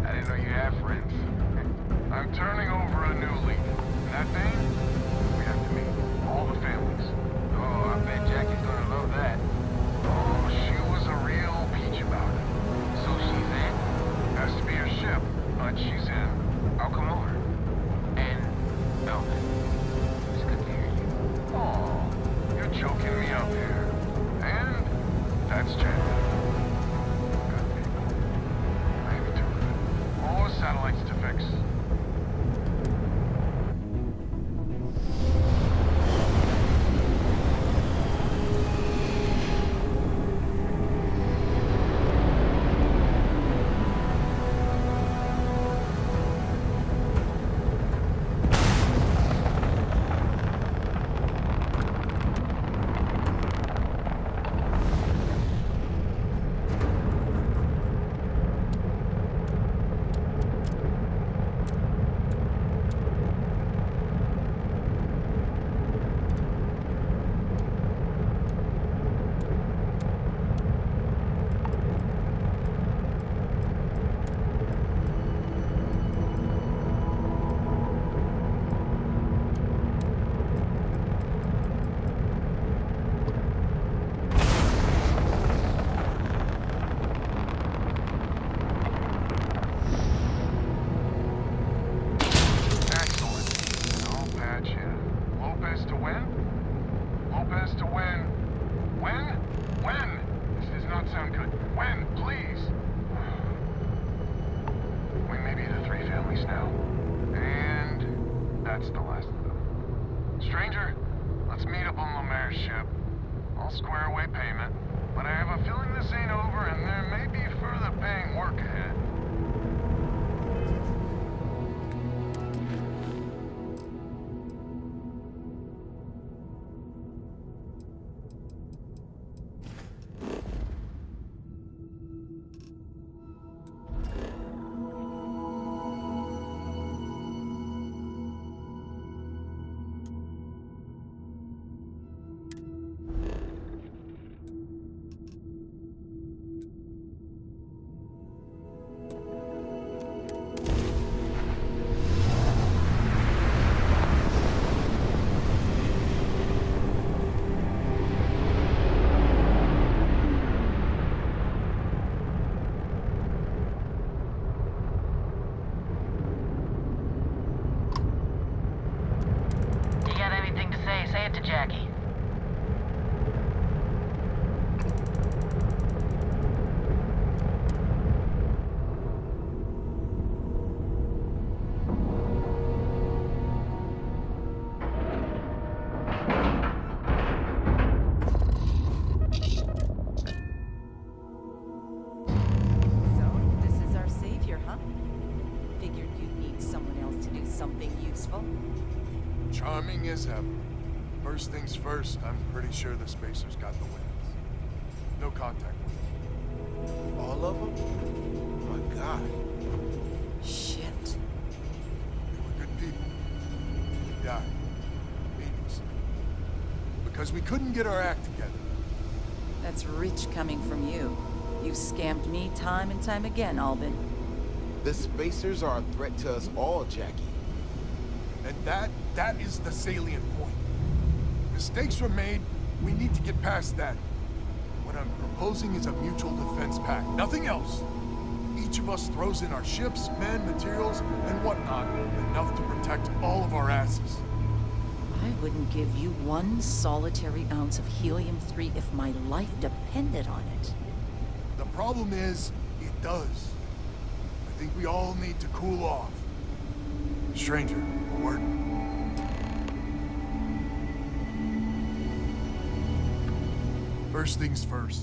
I didn't know you had friends. I'm turning over a new leaf. And that thing, we have to meet all the families. Oh, I bet Jackie's gonna love that. Oh, she was a real peach about it. So she's in? Has to be her ship, but she's in. I'll come over. And Melvin, it's good to hear you. Oh, you're choking me up here. And that's Jackie. Maybe too good. More satellites to fix. Jackie. Charming as ever. First things first, I'm pretty sure the Spacers got the wins. No contact with them. All of them? Oh my God. Shit. They were good people. They died. Needlessly. Because we couldn't get our act together. That's rich coming from you. You've scammed me time and time again, Albin. The Spacers are a threat to us all, Jackie. And that is the salient point. Mistakes were made, we need to get past that. What I'm proposing is a mutual defense pact, nothing else. Each of us throws in our ships, men, materials, and whatnot, enough to protect all of our asses. I wouldn't give you one solitary ounce of helium-3 if my life depended on it. The problem is, it does. I think we all need to cool off. Stranger, a word? First things first.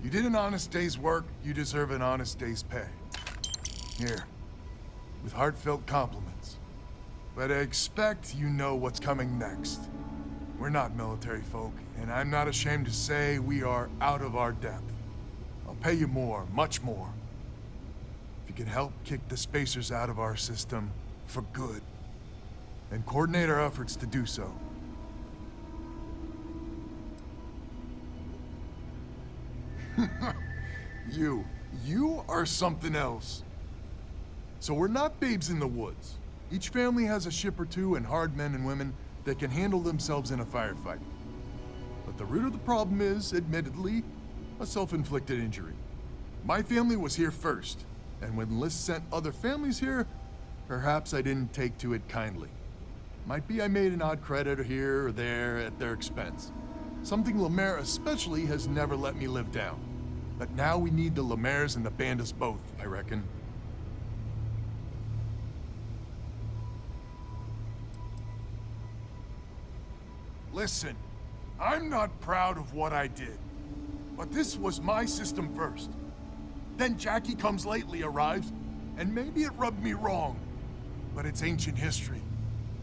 You did an honest day's work, you deserve an honest day's pay. Here, with heartfelt compliments. But I expect you know what's coming next. We're not military folk, and I'm not ashamed to say we are out of our depth. I'll pay you more, much more. If you can help kick the Spacers out of our system for good, and coordinate our efforts to do so. You are something else. So we're not babes in the woods. Each family has a ship or two and hard men and women that can handle themselves in a firefight. But the root of the problem is, admittedly, a self-inflicted injury. My family was here first, and when List sent other families here, perhaps I didn't take to it kindly. Might be I made an odd credit here or there at their expense. Something Lemaire especially has never let me live down. But now we need the Lemaires and the Bandas both, I reckon. Listen, I'm not proud of what I did, but this was my system first. Then Jackie Comes Lately arrives, and maybe it rubbed me wrong, but it's ancient history.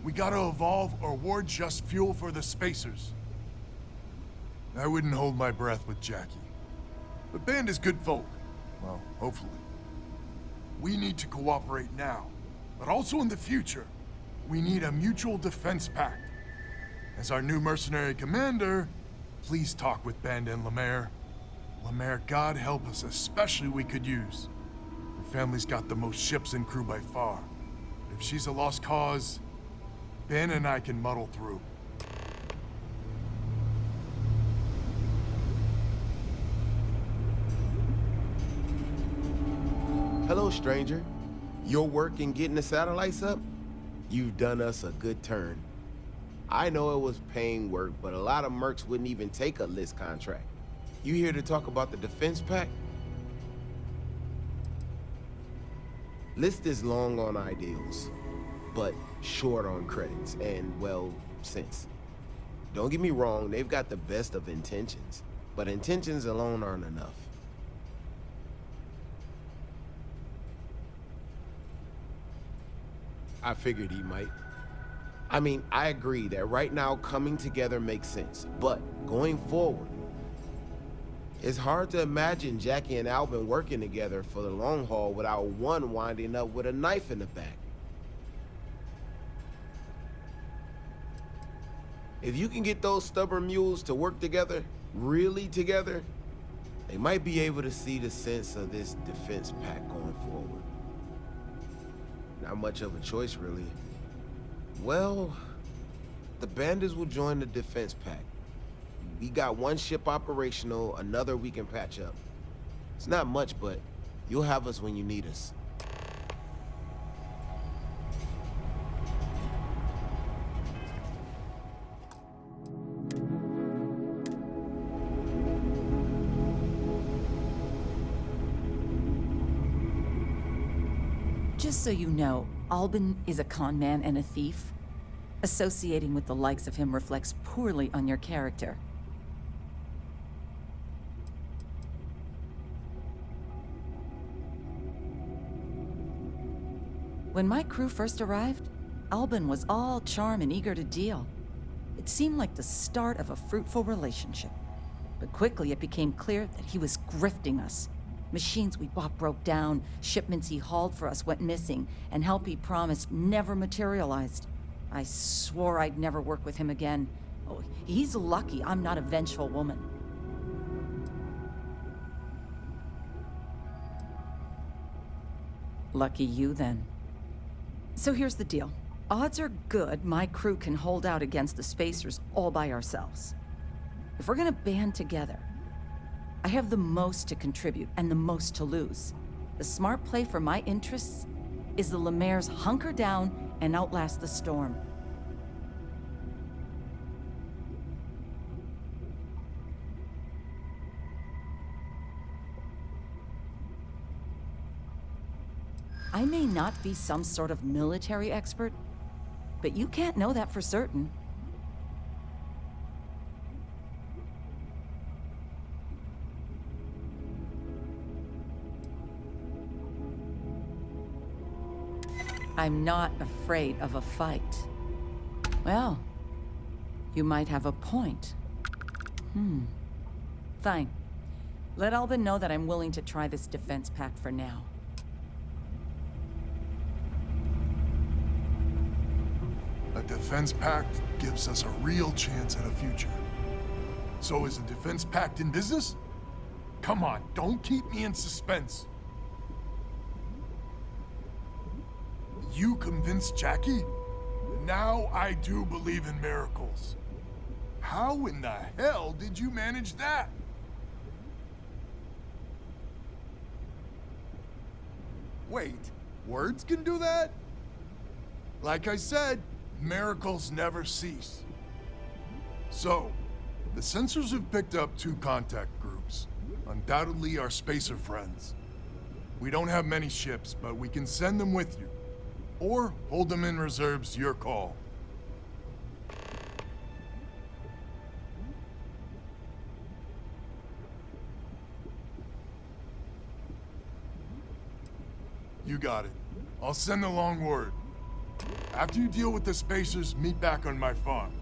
We gotta evolve or we're just fuel for the spacers. I wouldn't hold my breath with Jackie. The band is good folk. Well, hopefully. We need to cooperate now, but also in the future. We need a mutual defense pact. As our new mercenary commander, please talk with Banda and Lemaire. Lemaire, God help us, especially we could use. Her family's got the most ships and crew by far. If she's a lost cause, Ben and I can muddle through. Hello, stranger. Your work in getting the satellites up? You've done us a good turn. I know it was paying work, but a lot of mercs wouldn't even take a list contract. You here to talk about the defense pact? List is long on ideals, but short on credits and, well, sense. Don't get me wrong, they've got the best of intentions, but intentions alone aren't enough. I figured he might. I mean, I agree that right now coming together makes sense, but going forward, it's hard to imagine Jackie and Albin working together for the long haul without one winding up with a knife in the back. If you can get those stubborn mules to work together, really together, they might be able to see the sense of this defense pact going forward. Not much of a choice, really. Well, the Bandits will join the defense pact. We got one ship operational, another we can patch up. It's not much, but you'll have us when you need us. Just so you know, Albin is a con man and a thief. Associating with the likes of him reflects poorly on your character. When my crew first arrived, Albin was all charm and eager to deal. It seemed like the start of a fruitful relationship. But quickly it became clear that he was grifting us. Machines we bought broke down, shipments he hauled for us went missing, and help he promised never materialized. I swore I'd never work with him again. Oh, he's lucky I'm not a vengeful woman. Lucky you, then. So here's the deal. Odds are good my crew can hold out against the Spacers all by ourselves. If we're gonna band together, I have the most to contribute and the most to lose. The smart play for my interests is the Lemaire's hunker down and outlast the storm. I may not be some sort of military expert, but you can't know that for certain. I'm not afraid of a fight. Well, you might have a point. Fine. Let Albin know that I'm willing to try this defense pact for now. A defense pact gives us a real chance at a future. So is a defense pact in business? Come on, don't keep me in suspense. You convinced Jackie? Now I do believe in miracles. How in the hell did you manage that? Wait, words can do that? Like I said, miracles never cease. So, the sensors have picked up 2 contact groups. Undoubtedly our spacer friends. We don't have many ships, but we can send them with you. Or hold them in reserves, your call. You got it. I'll send the long word. After you deal with the spacers, meet back on my farm.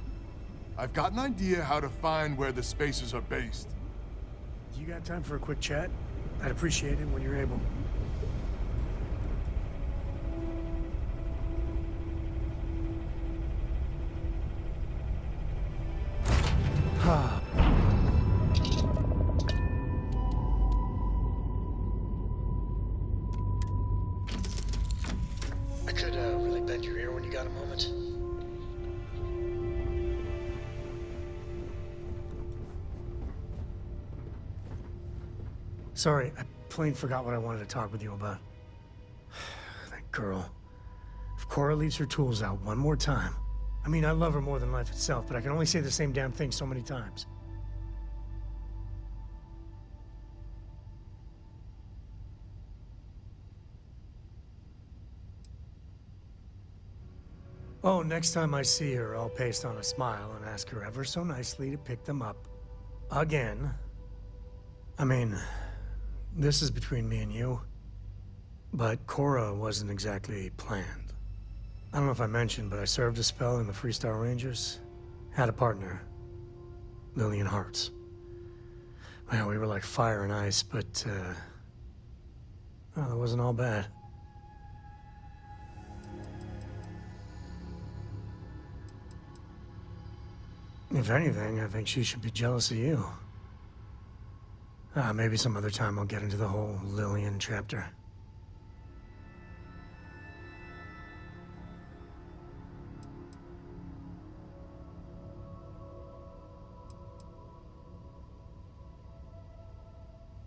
I've got an idea how to find where the spacers are based. You got time for a quick chat? I'd appreciate it when you're able. I could really bend your ear when you got a moment. Sorry, I plain forgot what I wanted to talk with you about. That girl. If Cora leaves her tools out one more time... I mean, I love her more than life itself, but I can only say the same damn thing so many times. Oh, next time I see her, I'll paste on a smile and ask her ever so nicely to pick them up. Again. I mean, this is between me and you. But Cora wasn't exactly planned. I don't know if I mentioned, but I served a spell in the Freestar Rangers. Had a partner. Lillian Hartz. Well, we were like fire and ice, but, well, it wasn't all bad. If anything, I think she should be jealous of you. Maybe some other time I'll get into the whole Lillian chapter.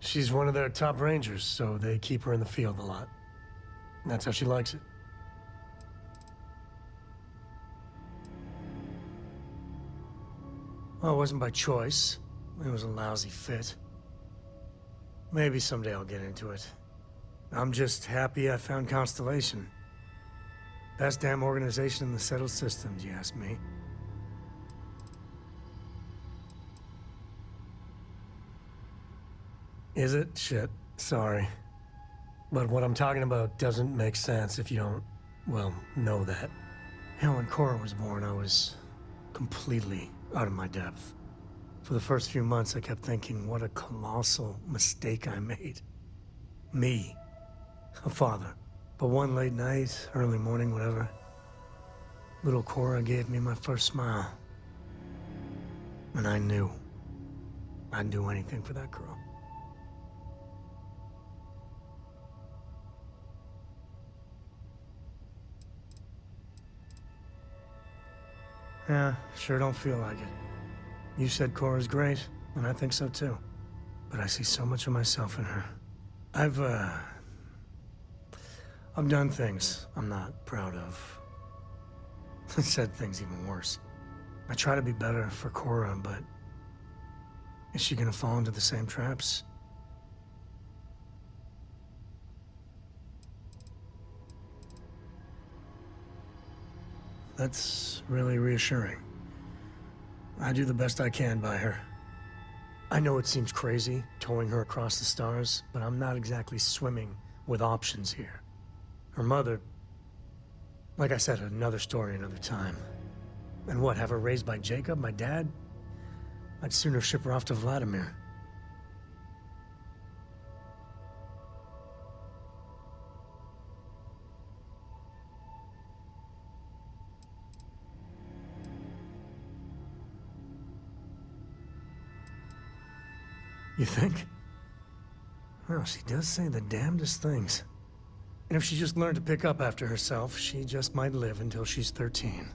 She's one of their top rangers, so they keep her in the field a lot. That's how she likes it. Well, it wasn't by choice. It was a lousy fit. Maybe someday I'll get into it. I'm just happy I found Constellation. Best damn organization in the settled systems, you ask me. Is it? Shit. Sorry. But what I'm talking about doesn't make sense if you don't, well, know that. Hell, when Cora was born, I was completely out of my depth. For the first few months, I kept thinking, what a colossal mistake I made. Me. A father. But one late night, early morning, whatever, little Cora gave me my first smile. And I knew I'd do anything for that girl. Yeah, sure don't feel like it. You said Cora's great, and I think so too. But I see so much of myself in her. I've done things I'm not proud of. Said things even worse. I try to be better for Cora, but is she gonna fall into the same traps? That's really reassuring. I do the best I can by her. I know it seems crazy, towing her across the stars, but I'm not exactly swimming with options here. Her mother... Like I said, another story, another time. And what, have her raised by Jacob, my dad? I'd sooner ship her off to Vladimir. You think? Well, she does say the damnedest things. And if she just learned to pick up after herself, she just might live until she's 13.